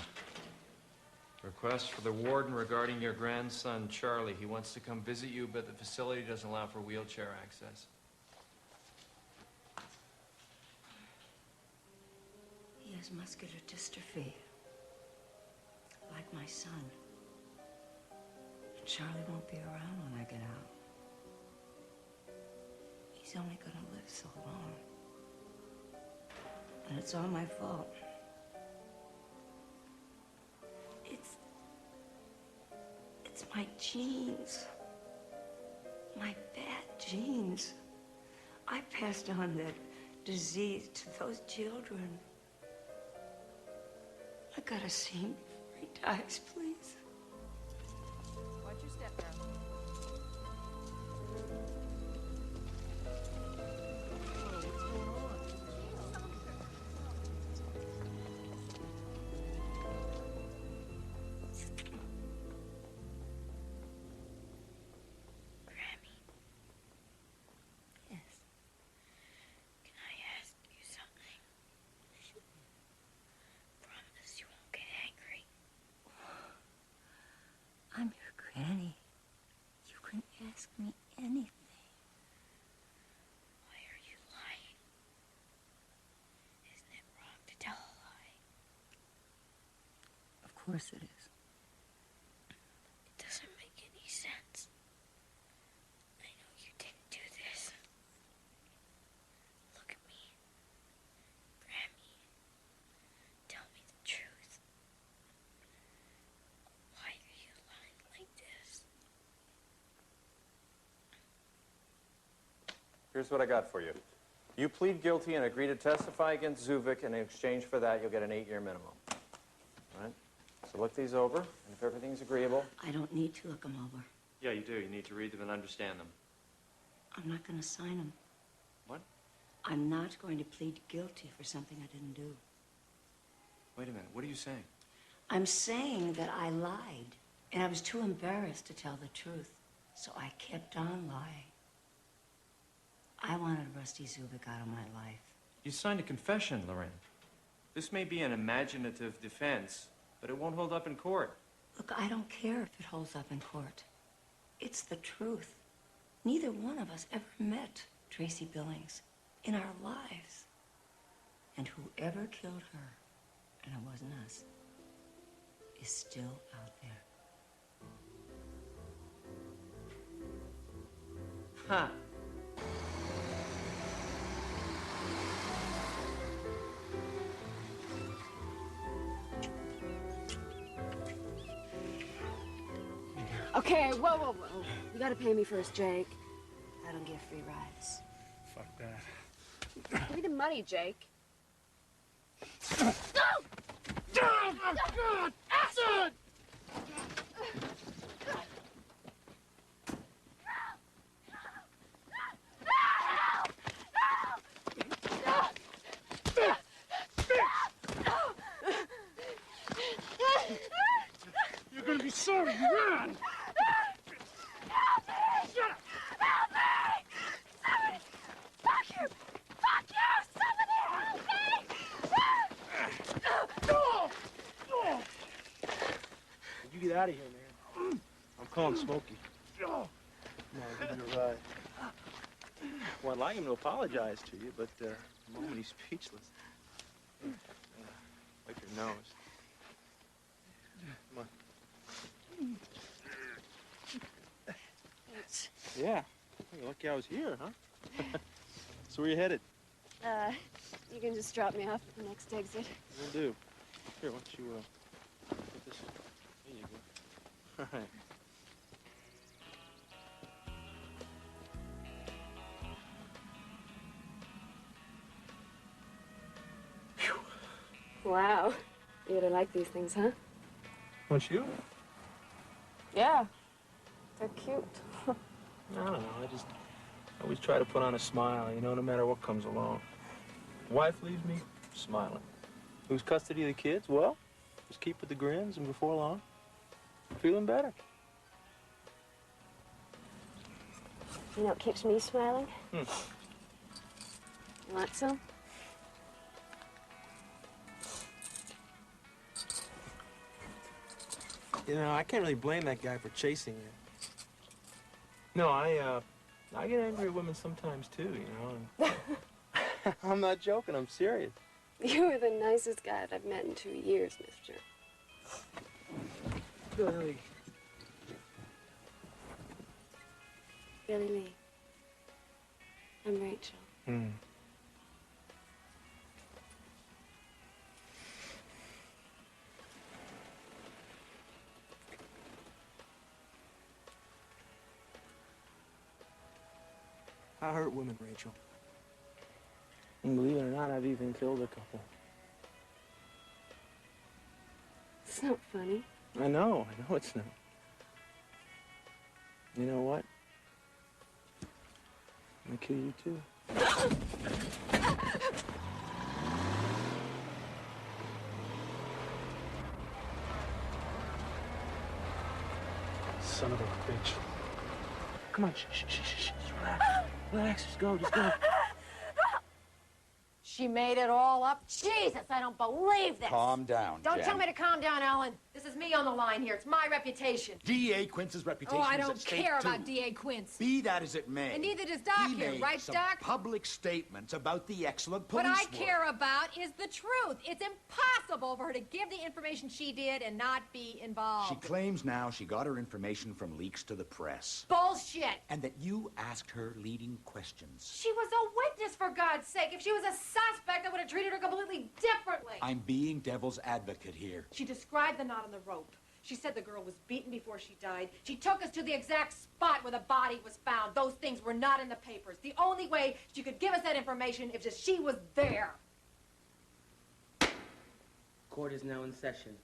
a request for the warden regarding your grandson, Charlie. He wants to come visit you, but the facility doesn't allow for wheelchair access. He has muscular dystrophy, like my son. Charlie won't be around when I get out. He's only gonna live so long. And it's all my fault. It's my genes. My bad genes. I passed on that disease to those children. I gotta see him before he dies, please. Watch your step now. I'm your granny. You can ask me anything. Why are you lying? Isn't it wrong to tell a lie? Of course it is. It doesn't make any sense. I know you didn't do this. Look at me. Grammy. Tell me the truth. Why are you lying like this? Here's what I got for you. You plead guilty and agree to testify against Zuvik, and in exchange for that, you'll get an 8-year minimum. All right? So look these over, and if everything's agreeable... I don't need to look them over. Yeah, you do. You need to read them and understand them. I'm not going to sign them. What? I'm not going to plead guilty for something I didn't do. Wait a minute. What are you saying? I'm saying that I lied, and I was too embarrassed to tell the truth, so I kept on lying. I wanted Rusty Zuvik out of my life. You signed a confession, Lorraine. This may be an imaginative defense, but it won't hold up in court. Look, I don't care if it holds up in court. It's the truth. Neither one of us ever met Tracy Billings in our lives. And whoever killed her, and it wasn't us, is still out there. Huh. Okay, whoa. You gotta pay me first, Jake. I don't give free rides. Fuck that. Give me the money, Jake. God! Acid! You're gonna be sorry you ran! Shut up! Help me! Somebody! Fuck you! Fuck you! Somebody help me! You get out of here, man. I'm calling Smokey. Come on, I'll give you a ride. Well, I'd like him to apologize to you, but at the moment he's speechless. Wipe your nose. Come on. Thanks. Yeah. You're lucky I was here, huh? So where you headed? You can just drop me off at the next exit. Will do. Here, why don't you, put this... There you go. All right. Wow. You really like these things, huh? Don't you? Yeah. They're cute. I don't know. I always try to put on a smile, you know, no matter what comes along. Wife leaves me smiling. Lose custody of the kids? Well, just keep with the grins, and before long, feeling better. You know what keeps me smiling? You want some? You know, I can't really blame that guy for chasing you. No, I get angry at women sometimes, too, you know. And I'm not joking. I'm serious. You are the nicest guy that I've met in 2 years, mister. Billy. Billy Lee. I'm Rachel. Hmm. I hurt women, Rachel. And believe it or not, I've even killed a couple. It's not funny. I know it's not. You know what? I'm gonna kill you too. Son of a bitch. Come on, shh, just relax. Relax, just go. She made it all up? Jesus, I don't believe this. Calm down, Don't Jen. tell me to calm down, Ellen. This is me on the line here. It's my reputation. D.A. Quince's reputation Oh, I is don't at stake, care too. about D.A. Quince. Be that as it may. And neither does Doc he here, made right, some Doc? public statements about the excellent police What I work. care about is the truth. It's impossible for her to give the information she did and not be involved. She claims now she got her information from leaks to the press. Bullshit. And that you asked her leading questions. She was a witness, for God's sake. If she was a suspect, I would have treated her completely differently. I'm being devil's advocate here. She described the knot on the rope. She said the girl was beaten before she died. She took us to the exact spot where the body was found. Those things were not in the papers. The only way she could give us that information is if she was there. Court is now in session.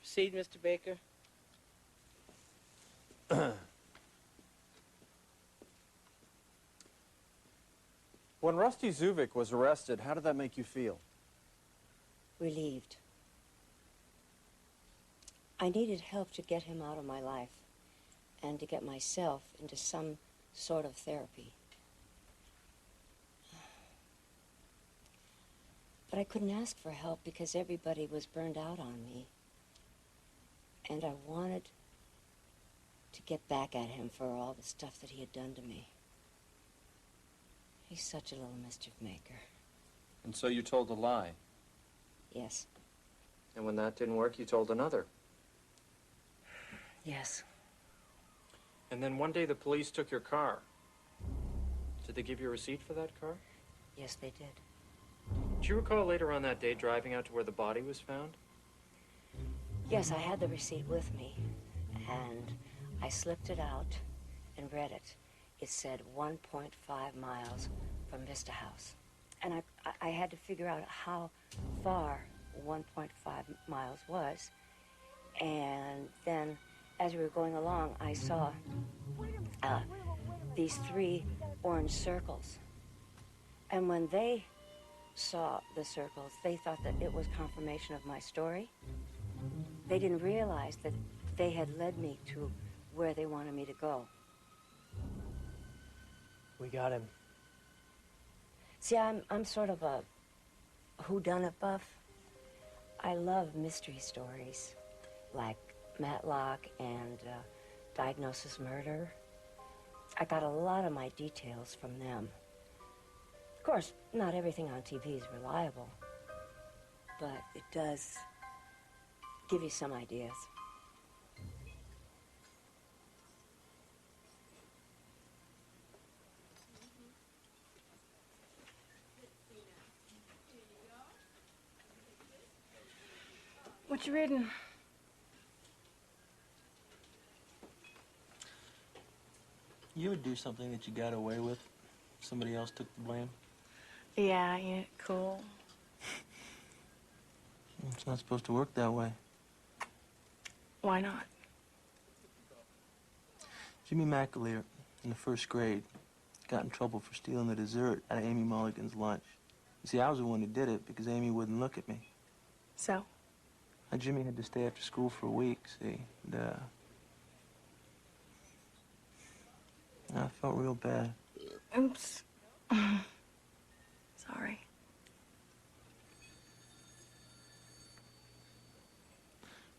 Proceed, Mr. Baker. When Rusty Zuvik was arrested, how did that make you feel? Relieved. I needed help to get him out of my life and to get myself into some sort of therapy. But I couldn't ask for help because everybody was burned out on me. And I wanted to get back at him for all the stuff that he had done to me. He's such a little mischief maker. And so you told a lie. Yes. And when that didn't work, you told another. Yes. And then one day the police took your car. Did they give you a receipt for that car? Yes, they did. Do you recall later on that day driving out to where the body was found? Yes, I had the receipt with me, and I slipped it out and read it. It said 1.5 miles from Vista House. And I had to figure out how far 1.5 miles was. And then, as we were going along, I saw these 3 orange circles. And when they saw the circles, they thought that it was confirmation of my story. They didn't realize that they had led me to where they wanted me to go. We got him. See, I'm sort of a whodunit buff. I love mystery stories like Matlock and Diagnosis Murder. I got a lot of my details from them. Of course, not everything on TV is reliable, but it does give you some ideas. What you reading? You would do something that you got away with. Somebody else took the blame. Yeah, cool. It's not supposed to work that way. Why not? Jimmy McAleer, in the 1st grade, got in trouble for stealing the dessert out of Amy Mulligan's lunch. You see, I was the one who did it because Amy wouldn't look at me. So? Jimmy had to stay after school for a week, see, and, I felt real bad. Oops. Sorry.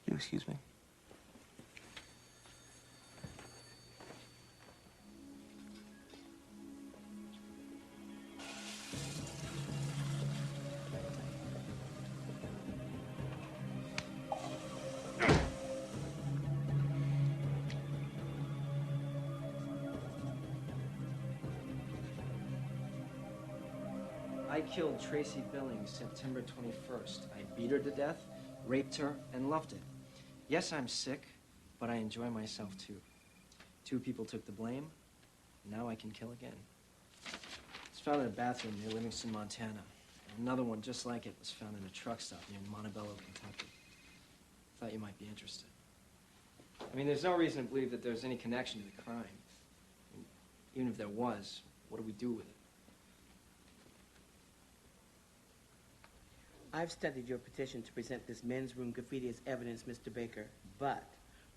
You excuse me? I killed Tracy Billings September 21st. I beat her to death, raped her, and loved it. Yes, I'm sick, but I enjoy myself too. 2 people took the blame. Now I can kill again. It's found in a bathroom near Livingston, Montana. Another one just like it was found in a truck stop near Montebello, Kentucky. Thought you might be interested. I mean, there's no reason to believe that there's any connection to the crime. I mean, even if there was, what do we do with it? I've studied your petition to present this men's room graffiti as evidence, Mr. Baker, but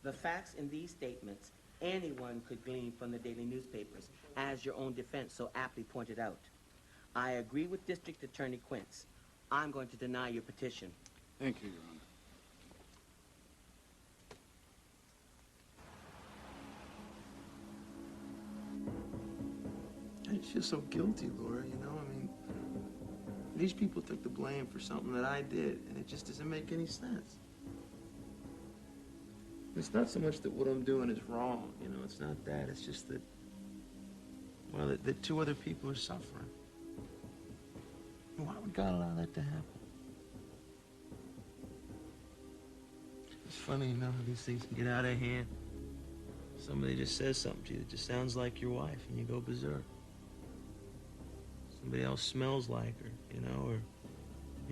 the facts in these statements anyone could glean from the daily newspapers, as your own defense so aptly pointed out. I agree with District Attorney Quince. I'm going to deny your petition. Thank you, Your Honor. I just feel so guilty, Laura, you know? I mean, these people took the blame for something that I did, and it just doesn't make any sense. It's not so much that what I'm doing is wrong, you know? It's not that. It's just that, well, that 2 other people are suffering. Why would God allow that to happen? It's funny, you know, how these things can get out of hand. Somebody just says something to you that just sounds like your wife, and you go berserk. Somebody else smells like her, you know, or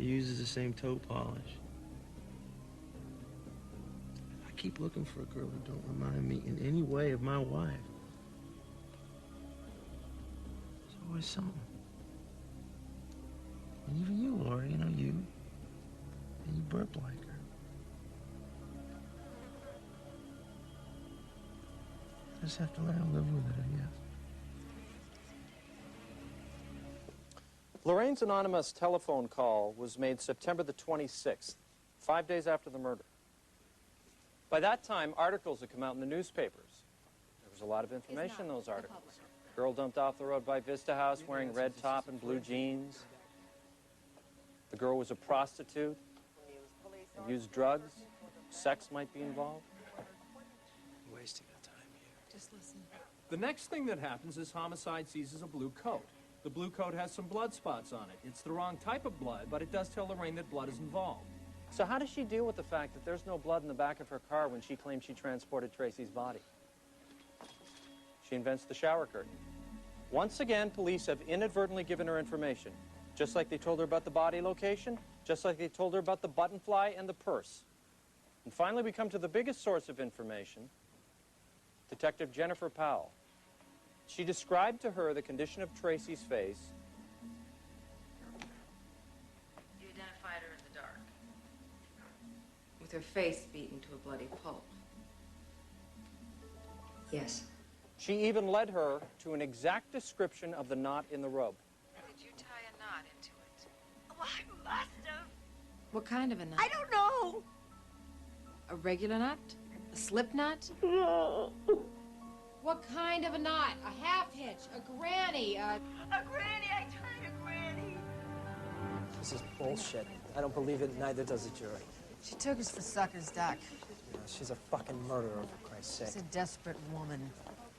uses the same toe polish. I keep looking for a girl who don't remind me in any way of my wife. There's always something. And even you, Laura, you know, you burp like her. I just have to learn to live with it, I guess. Lorraine's anonymous telephone call was made September the 26th, 5 days after the murder. By that time, articles had come out in the newspapers. There was a lot of information in those articles. Girl dumped off the road by Vista House wearing red top and blue jeans. The girl was a prostitute, used drugs, sex might be involved. I'm wasting our time here. Just listen. The next thing that happens is homicide seizes a blue coat. The blue coat has some blood spots on it. It's the wrong type of blood, but it does tell Lorraine that blood is involved. So how does she deal with the fact that there's no blood in the back of her car when she claims she transported Tracy's body? She invents the shower curtain. Once again, police have inadvertently given her information, just like they told her about the body location, just like they told her about the button fly and the purse. And finally, we come to the biggest source of information, Detective Jennifer Powell. She described to her the condition of Tracy's face. You identified her in the dark, with her face beaten to a bloody pulp. Yes. She even led her to an exact description of the knot in the robe. Did you tie a knot into it? Oh, I must have. What kind of a knot? I don't know. A regular knot? A slip knot? No. What kind of a knot? A half hitch? A granny? A granny. I tied a granny. This is bullshit. I don't believe it, neither does the jury. She took us for sucker's duck. You know, she's a fucking murderer, for Christ's sake. She's a desperate woman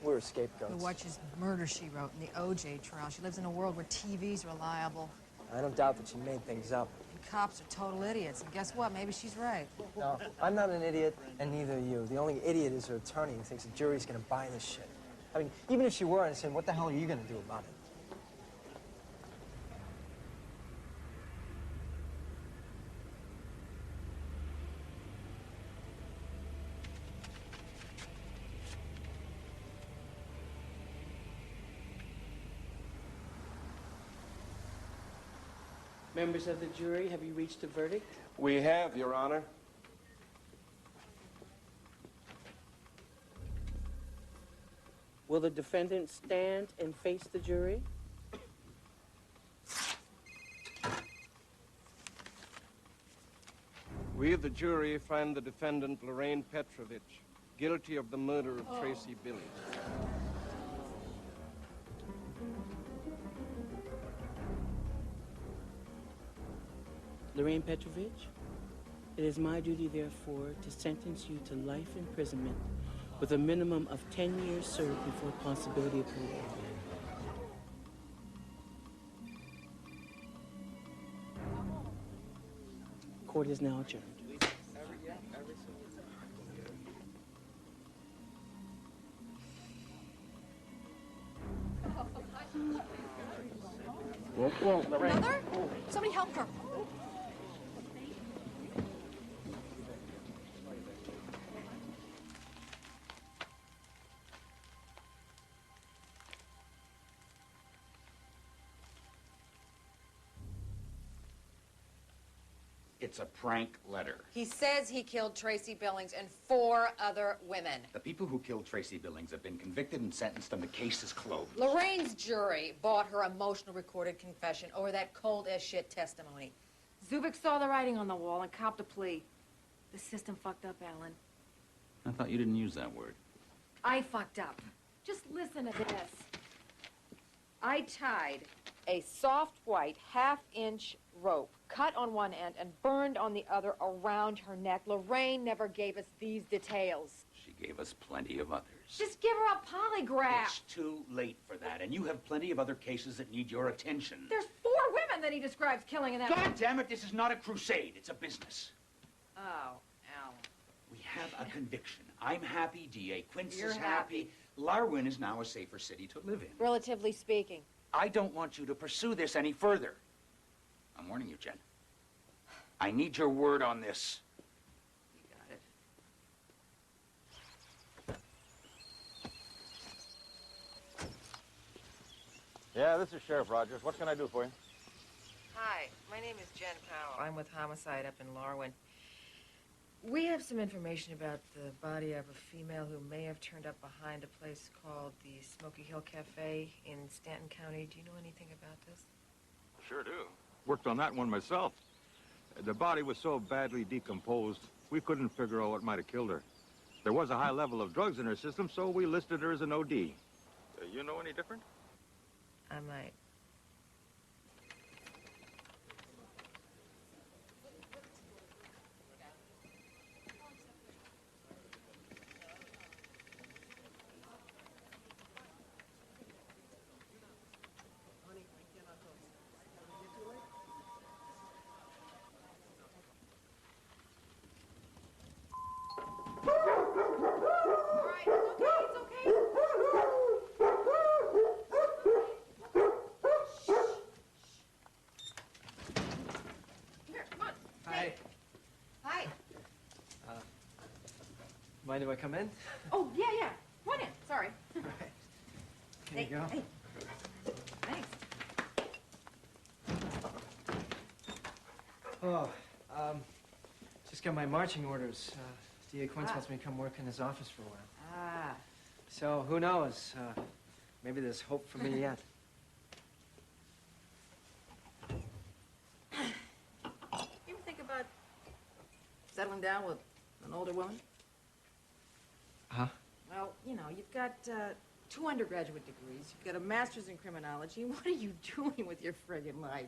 We're scapegoats. who watches Murder, She Wrote in the OJ trial. She lives in a world where TV's reliable. I don't doubt that she made things up. And cops are total idiots. And guess what? Maybe she's right. No, I'm not an idiot, and neither are you. The only idiot is her attorney who thinks the jury's gonna buy this shit. I mean, even if she were innocent, what the hell are you gonna do about it? Members of the jury, have you reached a verdict? We have, Your Honor. Will the defendant stand and face the jury? We, the jury, find the defendant, Lorraine Petrovich, guilty of the murder of Tracy Billings. Lorraine Petrovich, it is my duty, therefore, to sentence you to life imprisonment with a minimum of 10 years served before possibility of parole. Court is now adjourned. Whoa, Lorraine. Mother? Somebody help her. It's a prank letter. He says he killed Tracy Billings and 4 other women. The people who killed Tracy Billings have been convicted and sentenced, and the case is closed. Lorraine's jury bought her emotional recorded confession over that cold-as-shit testimony. Zubik saw the writing on the wall and copped a plea. The system fucked up, Alan. I thought you didn't use that word. I fucked up. Just listen to this. I tied a soft white half-inch rope cut on one end and burned on the other around her neck. Lorraine never gave us these details. She gave us plenty of others. Just give her a polygraph. It's too late for that, and you have plenty of other cases that need your attention. There's 4 women that he describes killing in that... God damn it, this is not a crusade. It's a business. Oh, Alan. We have a conviction. I'm happy, D.A. Quince You're is happy. Larwin is now a safer city to live in. Relatively speaking. I don't want you to pursue this any further. I'm warning you, Jen. I need your word on this. You got it. Yeah, this is Sheriff Rogers. What can I do for you? Hi, my name is Jen Powell. I'm with Homicide up in Larwin. We have some information about the body of a female who may have turned up behind a place called the Smoky Hill Cafe in Stanton County. Do you know anything about this? Sure do. Worked on that one myself. The body was so badly decomposed, we couldn't figure out what might have killed her. There was a high level of drugs in her system, so we listed her as an OD. You know any different? I might. Mind if I come in? Oh, yeah, yeah. Come on in. Sorry. All right. Here you go. Hey. Thanks. Oh, just got my marching orders. D.A. Quince wants me to come work in his office for a while. Ah. So, who knows? Maybe there's hope for me yet. You ever think about settling down with an older woman? Huh? Well, you know, you've got 2 undergraduate degrees. You've got a master's in criminology. What are you doing with your friggin' life?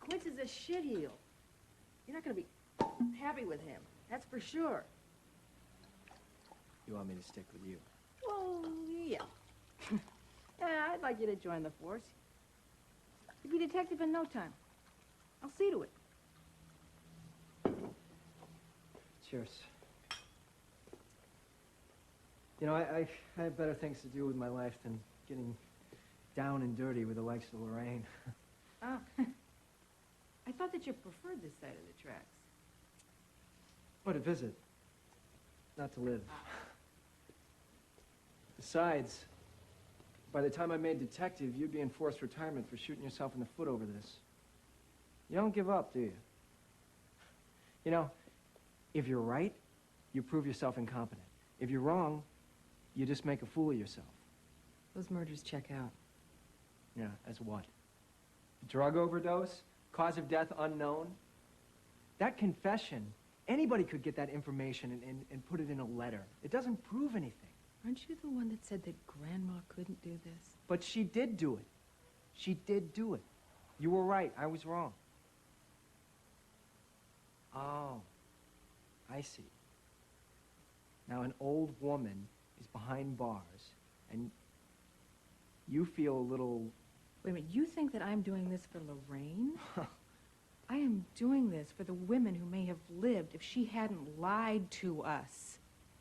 Quince is a shitheel. You're not going to be happy with him. That's for sure. You want me to stick with you? Well, yeah. Yeah, I'd like you to join the force. You'd be detective in no time. I'll see to it. Cheers. You know, I have better things to do with my life than getting down and dirty with the likes of Lorraine. Oh. I thought that you preferred this side of the tracks. Or to visit, not to live. Besides, by the time I made detective, you'd be in forced retirement for shooting yourself in the foot over this. You don't give up, do you? You know, if you're right, you prove yourself incompetent. If you're wrong, you just make a fool of yourself. Those murders check out. Yeah, as what? Drug overdose? Cause of death unknown? That confession, anybody could get that information and put it in a letter. It doesn't prove anything. Aren't you the one that said that Grandma couldn't do this? But she did do it. She did do it. You were right. I was wrong. Oh, I see. Now, an old woman is behind bars, and you feel a little... Wait a minute, you think that I'm doing this for Lorraine? I am doing this for the women who may have lived if she hadn't lied to us.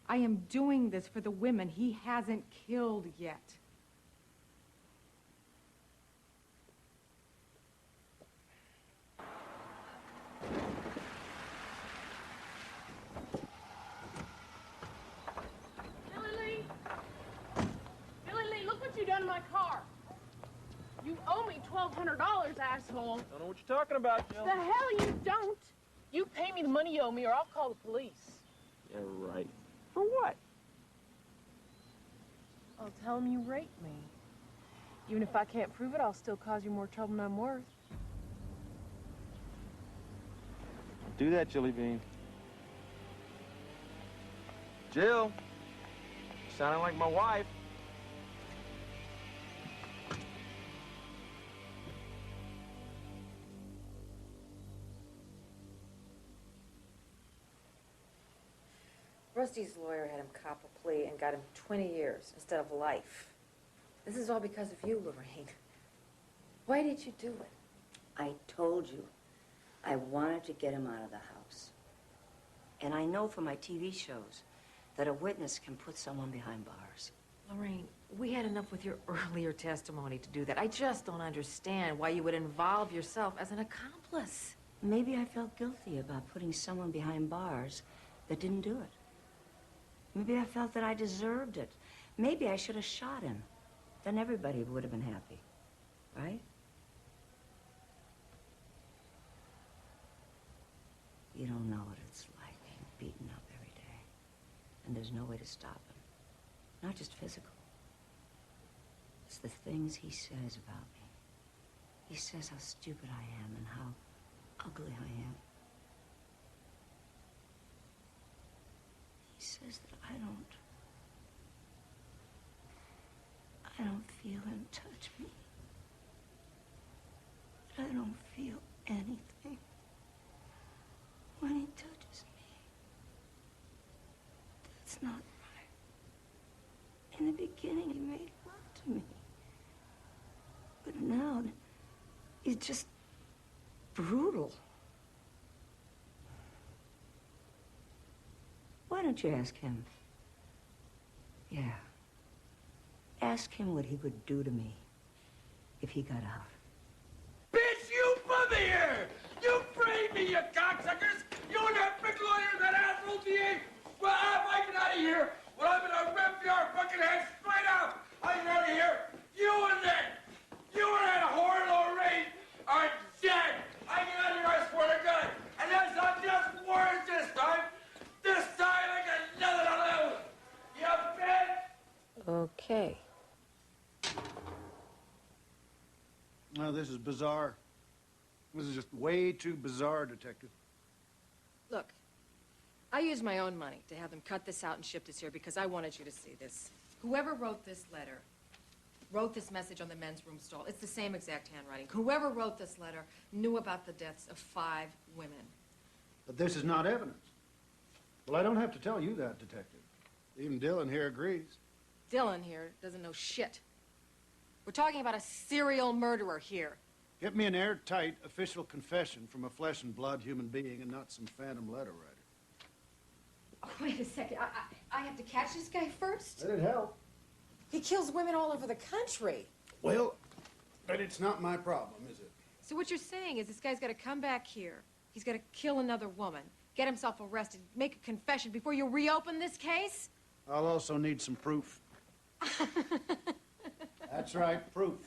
I am doing this for the women he hasn't killed yet. Billy Lee, look what you done to my car. You owe me $1,200, asshole. Don't know what you're talking about, Jill. The hell you don't. You pay me the money you owe me or I'll call the police. Yeah, right. For what? I'll tell them you raped me. Even if I can't prove it, I'll still cause you more trouble than I'm worth. Do that, Jilly Bean. Jill, you sounding like my wife. Rusty's lawyer had him cop a plea and got him 20 years instead of life. This is all because of you, Lorraine. Why did you do it? I told you. I wanted to get him out of the house. And I know from my TV shows that a witness can put someone behind bars. Lorraine, we had enough with your earlier testimony to do that. I just don't understand why you would involve yourself as an accomplice. Maybe I felt guilty about putting someone behind bars that didn't do it. Maybe I felt that I deserved it. Maybe I should have shot him. Then everybody would have been happy, right? You don't know what it's like being beaten up every day. And there's no way to stop him. Not just physical. It's the things he says about me. He says how stupid I am and how ugly I am. He says that I don't feel him touch me. That I don't feel anything when he touches me. That's not right. In the beginning, he made love to me. But now, he's just brutal. Why don't you ask him? Yeah. Ask him what he would do to me if he got out. Bitch, you mother here! You framed me, you cocksuckers! You and that big lawyer and that asshole DA! Well, I get out of here! Well, I'm gonna rip your fucking head straight off! I get out of here! You and that whore Lorraine are dead! I get out of here, I swear to God! And that's not just words this time! This time I got nothing to lose! You bitch! Okay. No, this is bizarre. This is just way too bizarre, Detective. Look, I used my own money to have them cut this out and ship this here because I wanted you to see this. Whoever wrote this letter wrote this message on the men's room stall. It's the same exact handwriting. Whoever wrote this letter knew about the deaths of 5 women. But this is not evidence. Well, I don't have to tell you that, Detective. Even Dylan here agrees. Dylan here doesn't know shit. We're talking about a serial murderer here. Get me an airtight official confession from a flesh and blood human being and not some phantom letter writer. Oh, wait a second. I have to catch this guy first? That'd help. He kills women all over the country. Well, but it's not my problem, is it? So what you're saying is this guy's got to come back here. He's got to kill another woman, get himself arrested, make a confession before you reopen this case? I'll also need some proof. That's right, proof.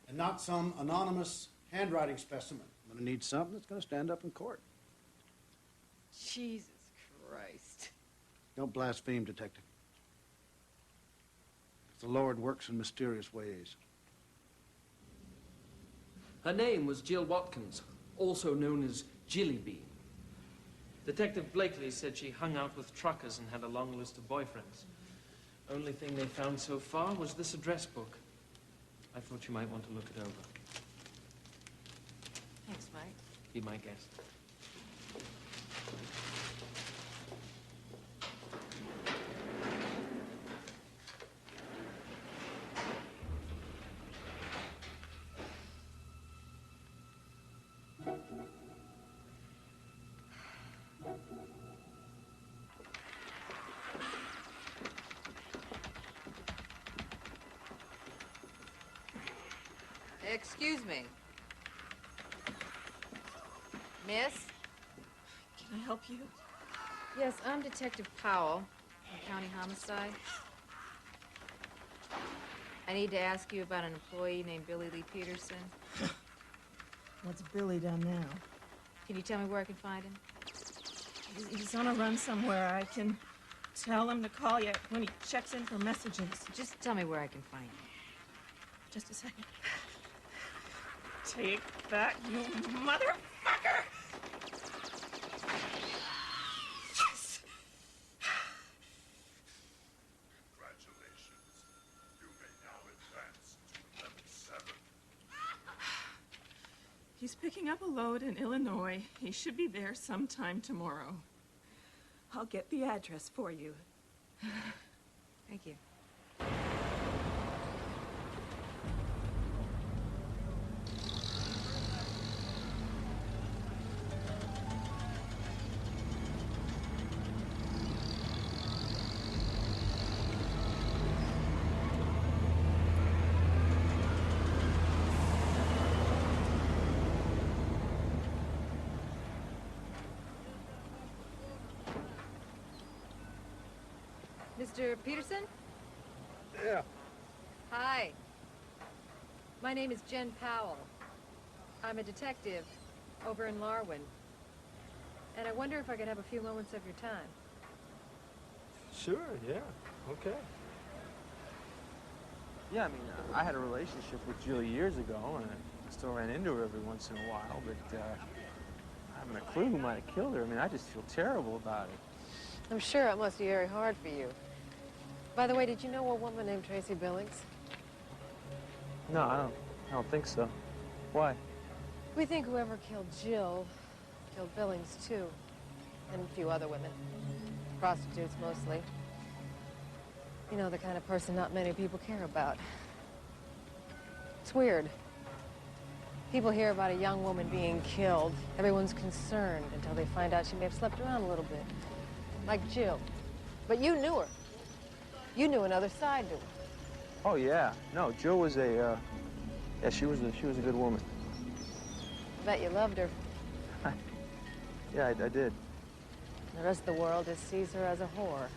And not some anonymous handwriting specimen. I'm gonna need something that's gonna stand up in court. Jesus Christ. Don't blaspheme, Detective. The Lord works in mysterious ways. Her name was Jill Watkins, also known as Jilly Bean. Detective Blakely said she hung out with truckers and had a long list of boyfriends. Only thing they found so far was this address book. I thought you might want to look it over. Thanks, Mike. Be my guest. Excuse me. Miss? Can I help you? Yes, I'm Detective Powell from County Homicide. I need to ask you about an employee named Billy Lee Peterson. What's Billy done now? Can you tell me where I can find him? He's on a run somewhere. I can tell him to call you when he checks in for messages. Just tell me where I can find him. Just a second. Take that, you motherfucker! Yes! Congratulations. You may now advance to level 7. He's picking up a load in Illinois. He should be there sometime tomorrow. I'll get the address for you. Thank you. Mr. Peterson? Yeah. Hi. My name is Jen Powell. I'm a detective over in Larwin. And I wonder if I could have a few moments of your time. Sure, yeah. Okay. Yeah, I mean, I had a relationship with Jill years ago, and I still ran into her every once in a while, but I haven't a clue who might have killed her. I mean, I just feel terrible about it. I'm sure it must be very hard for you. By the way, did you know a woman named Tracy Billings? No, I don't think so. Why? We think whoever killed Jill killed Billings, too. And a few other women. Prostitutes, mostly. You know, the kind of person not many people care about. It's weird. People hear about a young woman being killed. Everyone's concerned until they find out she may have slept around a little bit. Like Jill. But you knew her. You knew another side to her. Oh, yeah. No, Jill was a, yeah, she was a good woman. I bet you loved her. Yeah, I did. The rest of the world just sees her as a whore.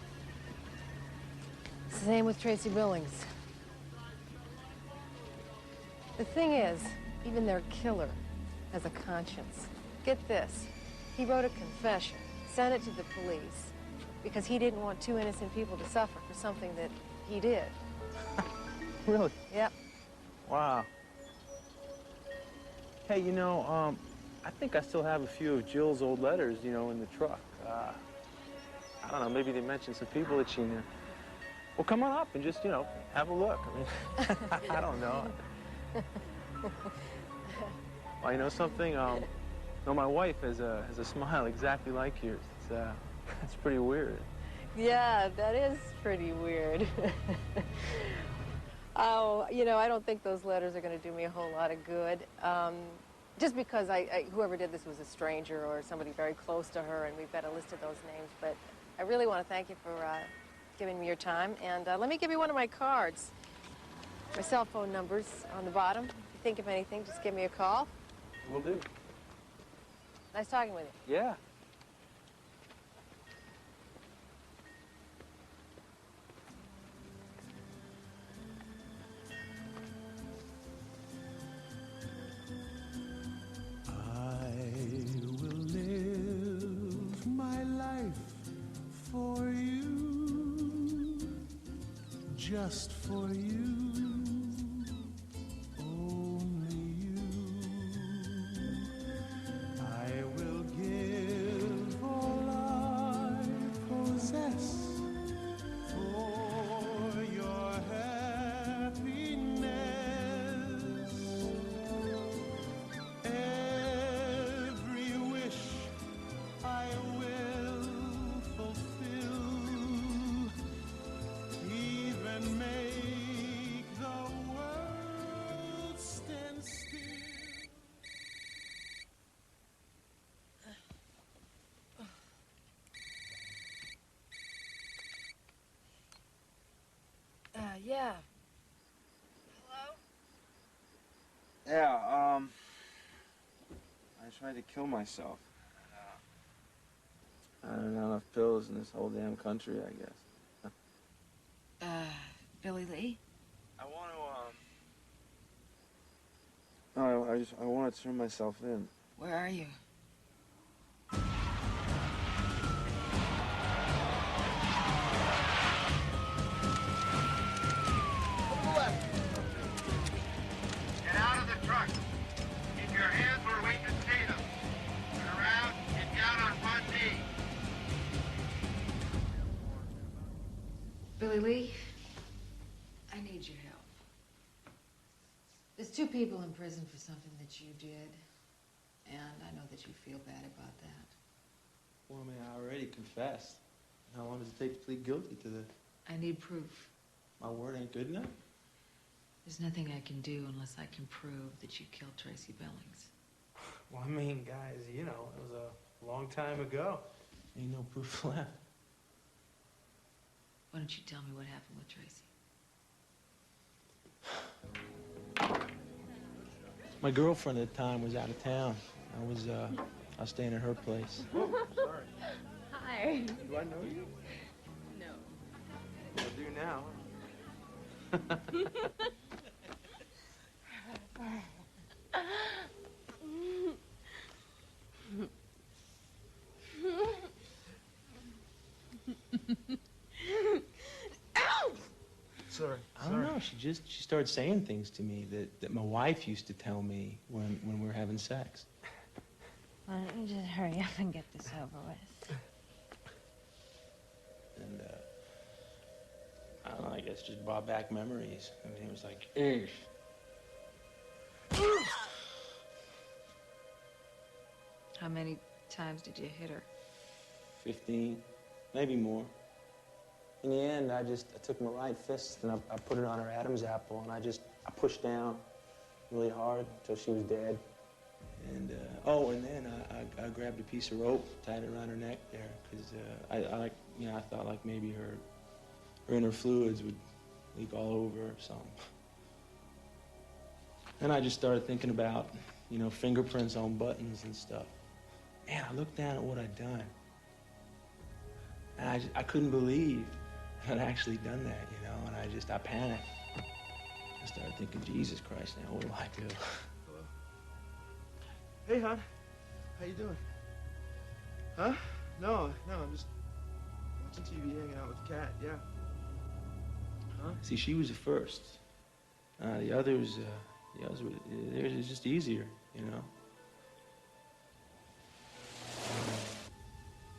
Same with Tracy Billings. The thing is, even their killer has a conscience. Get this. He wrote a confession, sent it to the police, because he didn't want two innocent people to suffer for something that he did. Really? Yep. Wow. Hey, you know, I think I still have a few of Jill's old letters, you know, in the truck. I don't know, maybe they mentioned some people that she knew. Well, come on up and just, you know, have a look. I mean, I don't know. Well, you know something? No, my wife has a smile exactly like yours. It's pretty weird. Yeah, that is pretty weird. Oh, you know, I don't think those letters are going to do me a whole lot of good. Just because whoever did this was a stranger or somebody very close to her, and we've got a list of those names. But I really want to thank you for giving me your time. And let me give you one of my cards. My cell phone number's on the bottom. If you think of anything, just give me a call. Will do. Nice talking with you. Yeah. Just for you, only you. I will give all tried to kill myself. I don't know, enough pills in this whole damn country, I guess. Billy Lee? I want to, No, I want to turn myself in. Where are you? Get out of the truck. Keep your hands where we can see them. Turn around, get down on one knee. Billy Lee, I need your help. There's 2 people in prison for something that you did, and I know that you feel bad about that. Well, I mean, I already confessed. I wanted to take the plea guilty to this. I need proof. My word ain't good enough? There's nothing I can do unless I can prove that you killed Tracy Billings. Well, I mean, guys, you know, it was a long time ago. Ain't no proof left. Why don't you tell me what happened with Tracy? My girlfriend at the time was out of town. I was staying at her place. Oh, sorry. Hi. Do I know you? No. Well, I do now. Sorry. I don't know. She started saying things to me that my wife used to tell me when we were having sex. Why don't you just hurry up and get this over with? And I don't know, I guess just brought back memories. I mean, it was like, eesh. How many times did you hit her? 15, maybe more. In the end, I took my right fist and I put it on her Adam's apple, and I pushed down really hard until she was dead. And and then I grabbed a piece of rope, tied it around her neck there, because I thought like maybe her inner fluids would leak all over or something. Then I just started thinking about, fingerprints on buttons and stuff. Man, I looked down at what I'd done. And I couldn't believe I'd actually done that, and I panicked. I started thinking, Jesus Christ, now what do I do? Hello? Hey, hon. How you doing? Huh? No, I'm just watching TV, hanging out with the cat, yeah. Huh? See, she was the first. The others theirs is just easier,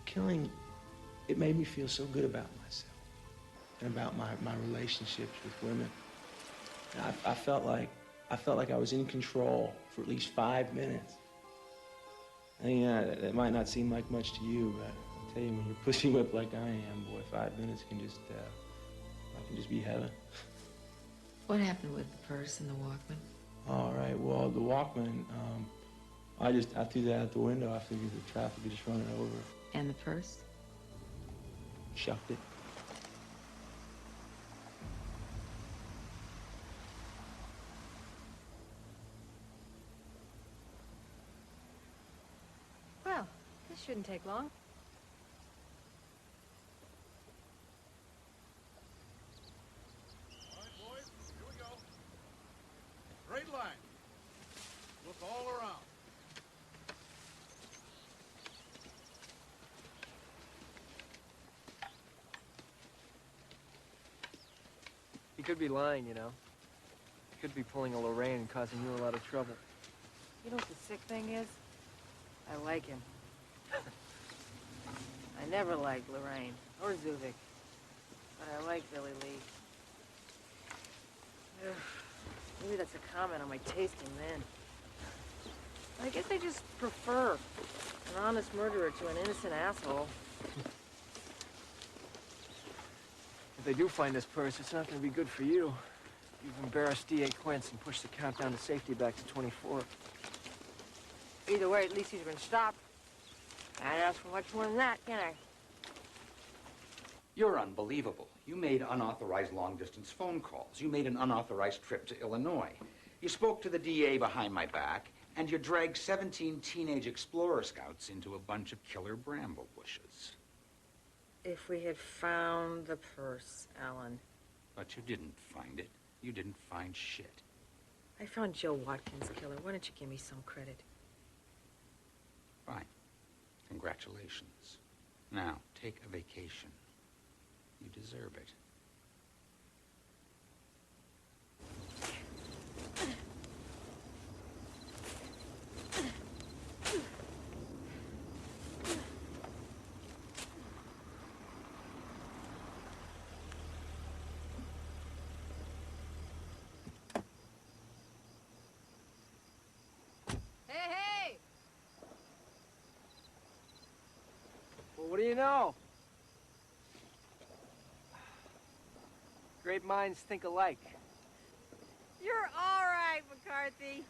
Killing, it made me feel so good about myself and about my relationships with women. And I felt like I was in control for at least 5 minutes. I mean, that might not seem like much to you, but I'll tell you, when you're pussy whipped like I am, boy, 5 minutes can just be heaven. What happened with the purse and the Walkman? All right, well, the Walkman, I threw that out the window. I figured the traffic would just run it over. And the purse? Shucked it. Well, this shouldn't take long. All right, boys, here we go. Straight line. Look all around. He could be lying, He could be pulling a Lorraine and causing you a lot of trouble. You know what the sick thing is? I like him. I never liked Lorraine or Zuvik, but I like Billy Lee. Ugh, maybe that's a comment on my taste in men. I guess I just prefer an honest murderer to an innocent asshole. If they do find this purse, it's not going to be good for you. You've embarrassed D.A. Quince and pushed the countdown to safety back to 24. Either way, at least he's going to stop. I can't ask for much more than that, can I? You're unbelievable. You made unauthorized long-distance phone calls. You made an unauthorized trip to Illinois. You spoke to the DA behind my back, And you dragged 17 teenage explorer scouts into a bunch of killer bramble bushes. If we had found the purse, Alan. But you didn't find it. You didn't find shit. I found Joe Watkins' killer. Why don't you give me some credit? Fine. Congratulations. Now, take a vacation. You deserve it. Hey! Well, what do you know? Great minds think alike. You're all right, McCarthy.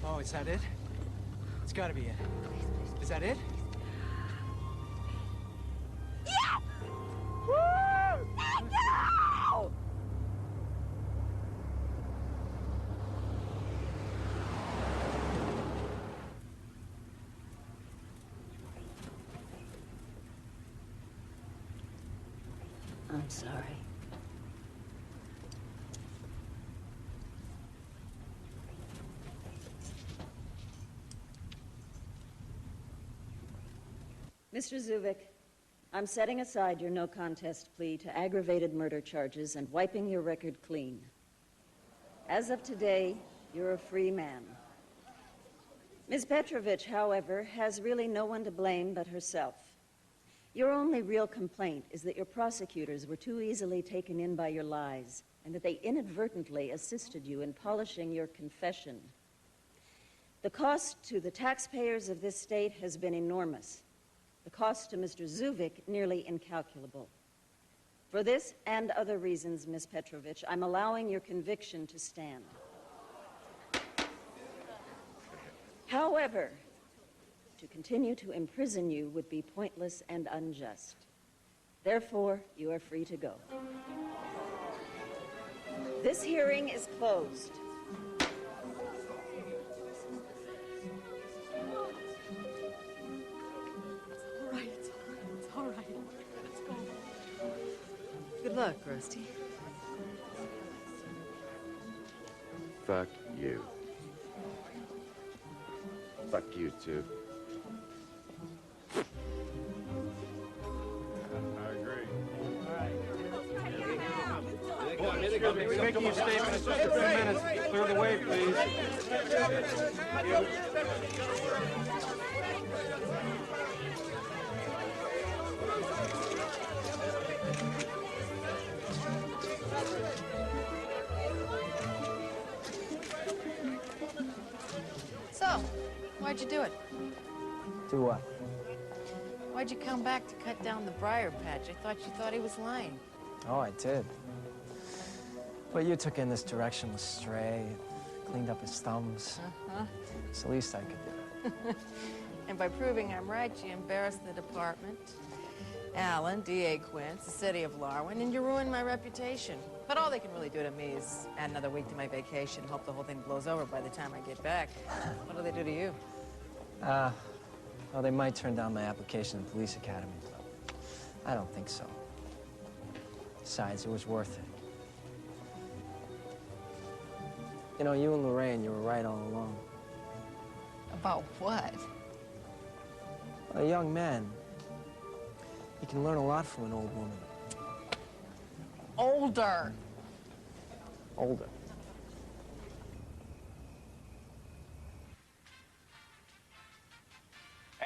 Oh, is that it? It's gotta be it. Is that it? No! I'm sorry. Mr. Zuvik, I'm setting aside your no contest plea to aggravated murder charges and wiping your record clean. As of today, you're a free man. Ms. Petrovich, however, has really no one to blame but herself. Your only real complaint is that your prosecutors were too easily taken in by your lies and that they inadvertently assisted you in polishing your confession. The cost to the taxpayers of this state has been enormous. The cost to Mr. Zuvik nearly incalculable. For this and other reasons, Ms. Petrovich, I'm allowing your conviction to stand. However, to continue to imprison you would be pointless and unjust. Therefore, you are free to go. This hearing is closed. Good luck, Rusty. Fuck you. Fuck you, too. I agree. Making your statement in just a few minutes. Clear the way, please. So, why'd you do it? Do what? Why'd you come back to cut down the briar patch? I thought you thought he was lying. Oh, I did. What you took in this direction was stray, cleaned up his thumbs. Uh-huh. It's the least I could do. And by proving I'm right, you embarrassed the department, Alan, D.A. Quince, the city of Larwin, and you ruined my reputation. But all they can really do to me is add another week to my vacation, hope the whole thing blows over by the time I get back. What do they do to you? Well, they might turn down my application in police academy, but I don't think so. Besides, it was worth it. You know, you and Lorraine, you were right all along. About what? A young man, you can learn a lot from an old woman. Older. Older.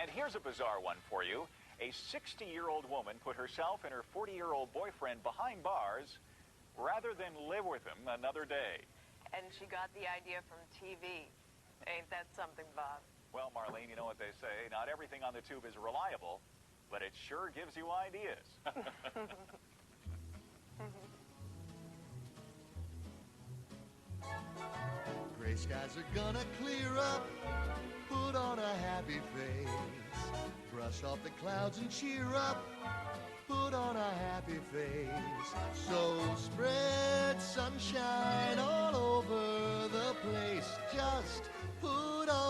And here's a bizarre one for you. A 60-year-old woman put herself and her 40-year-old boyfriend behind bars rather than live with him another day. And she got the idea from TV. Ain't that something, Bob? Well, Marlene, you know what they say. Not everything on the tube is reliable, but it sure gives you ideas. Gray skies are gonna clear up. Put on a happy face. Brush off the clouds and cheer up. Put on a happy face. So spread sunshine all over the place. Just put on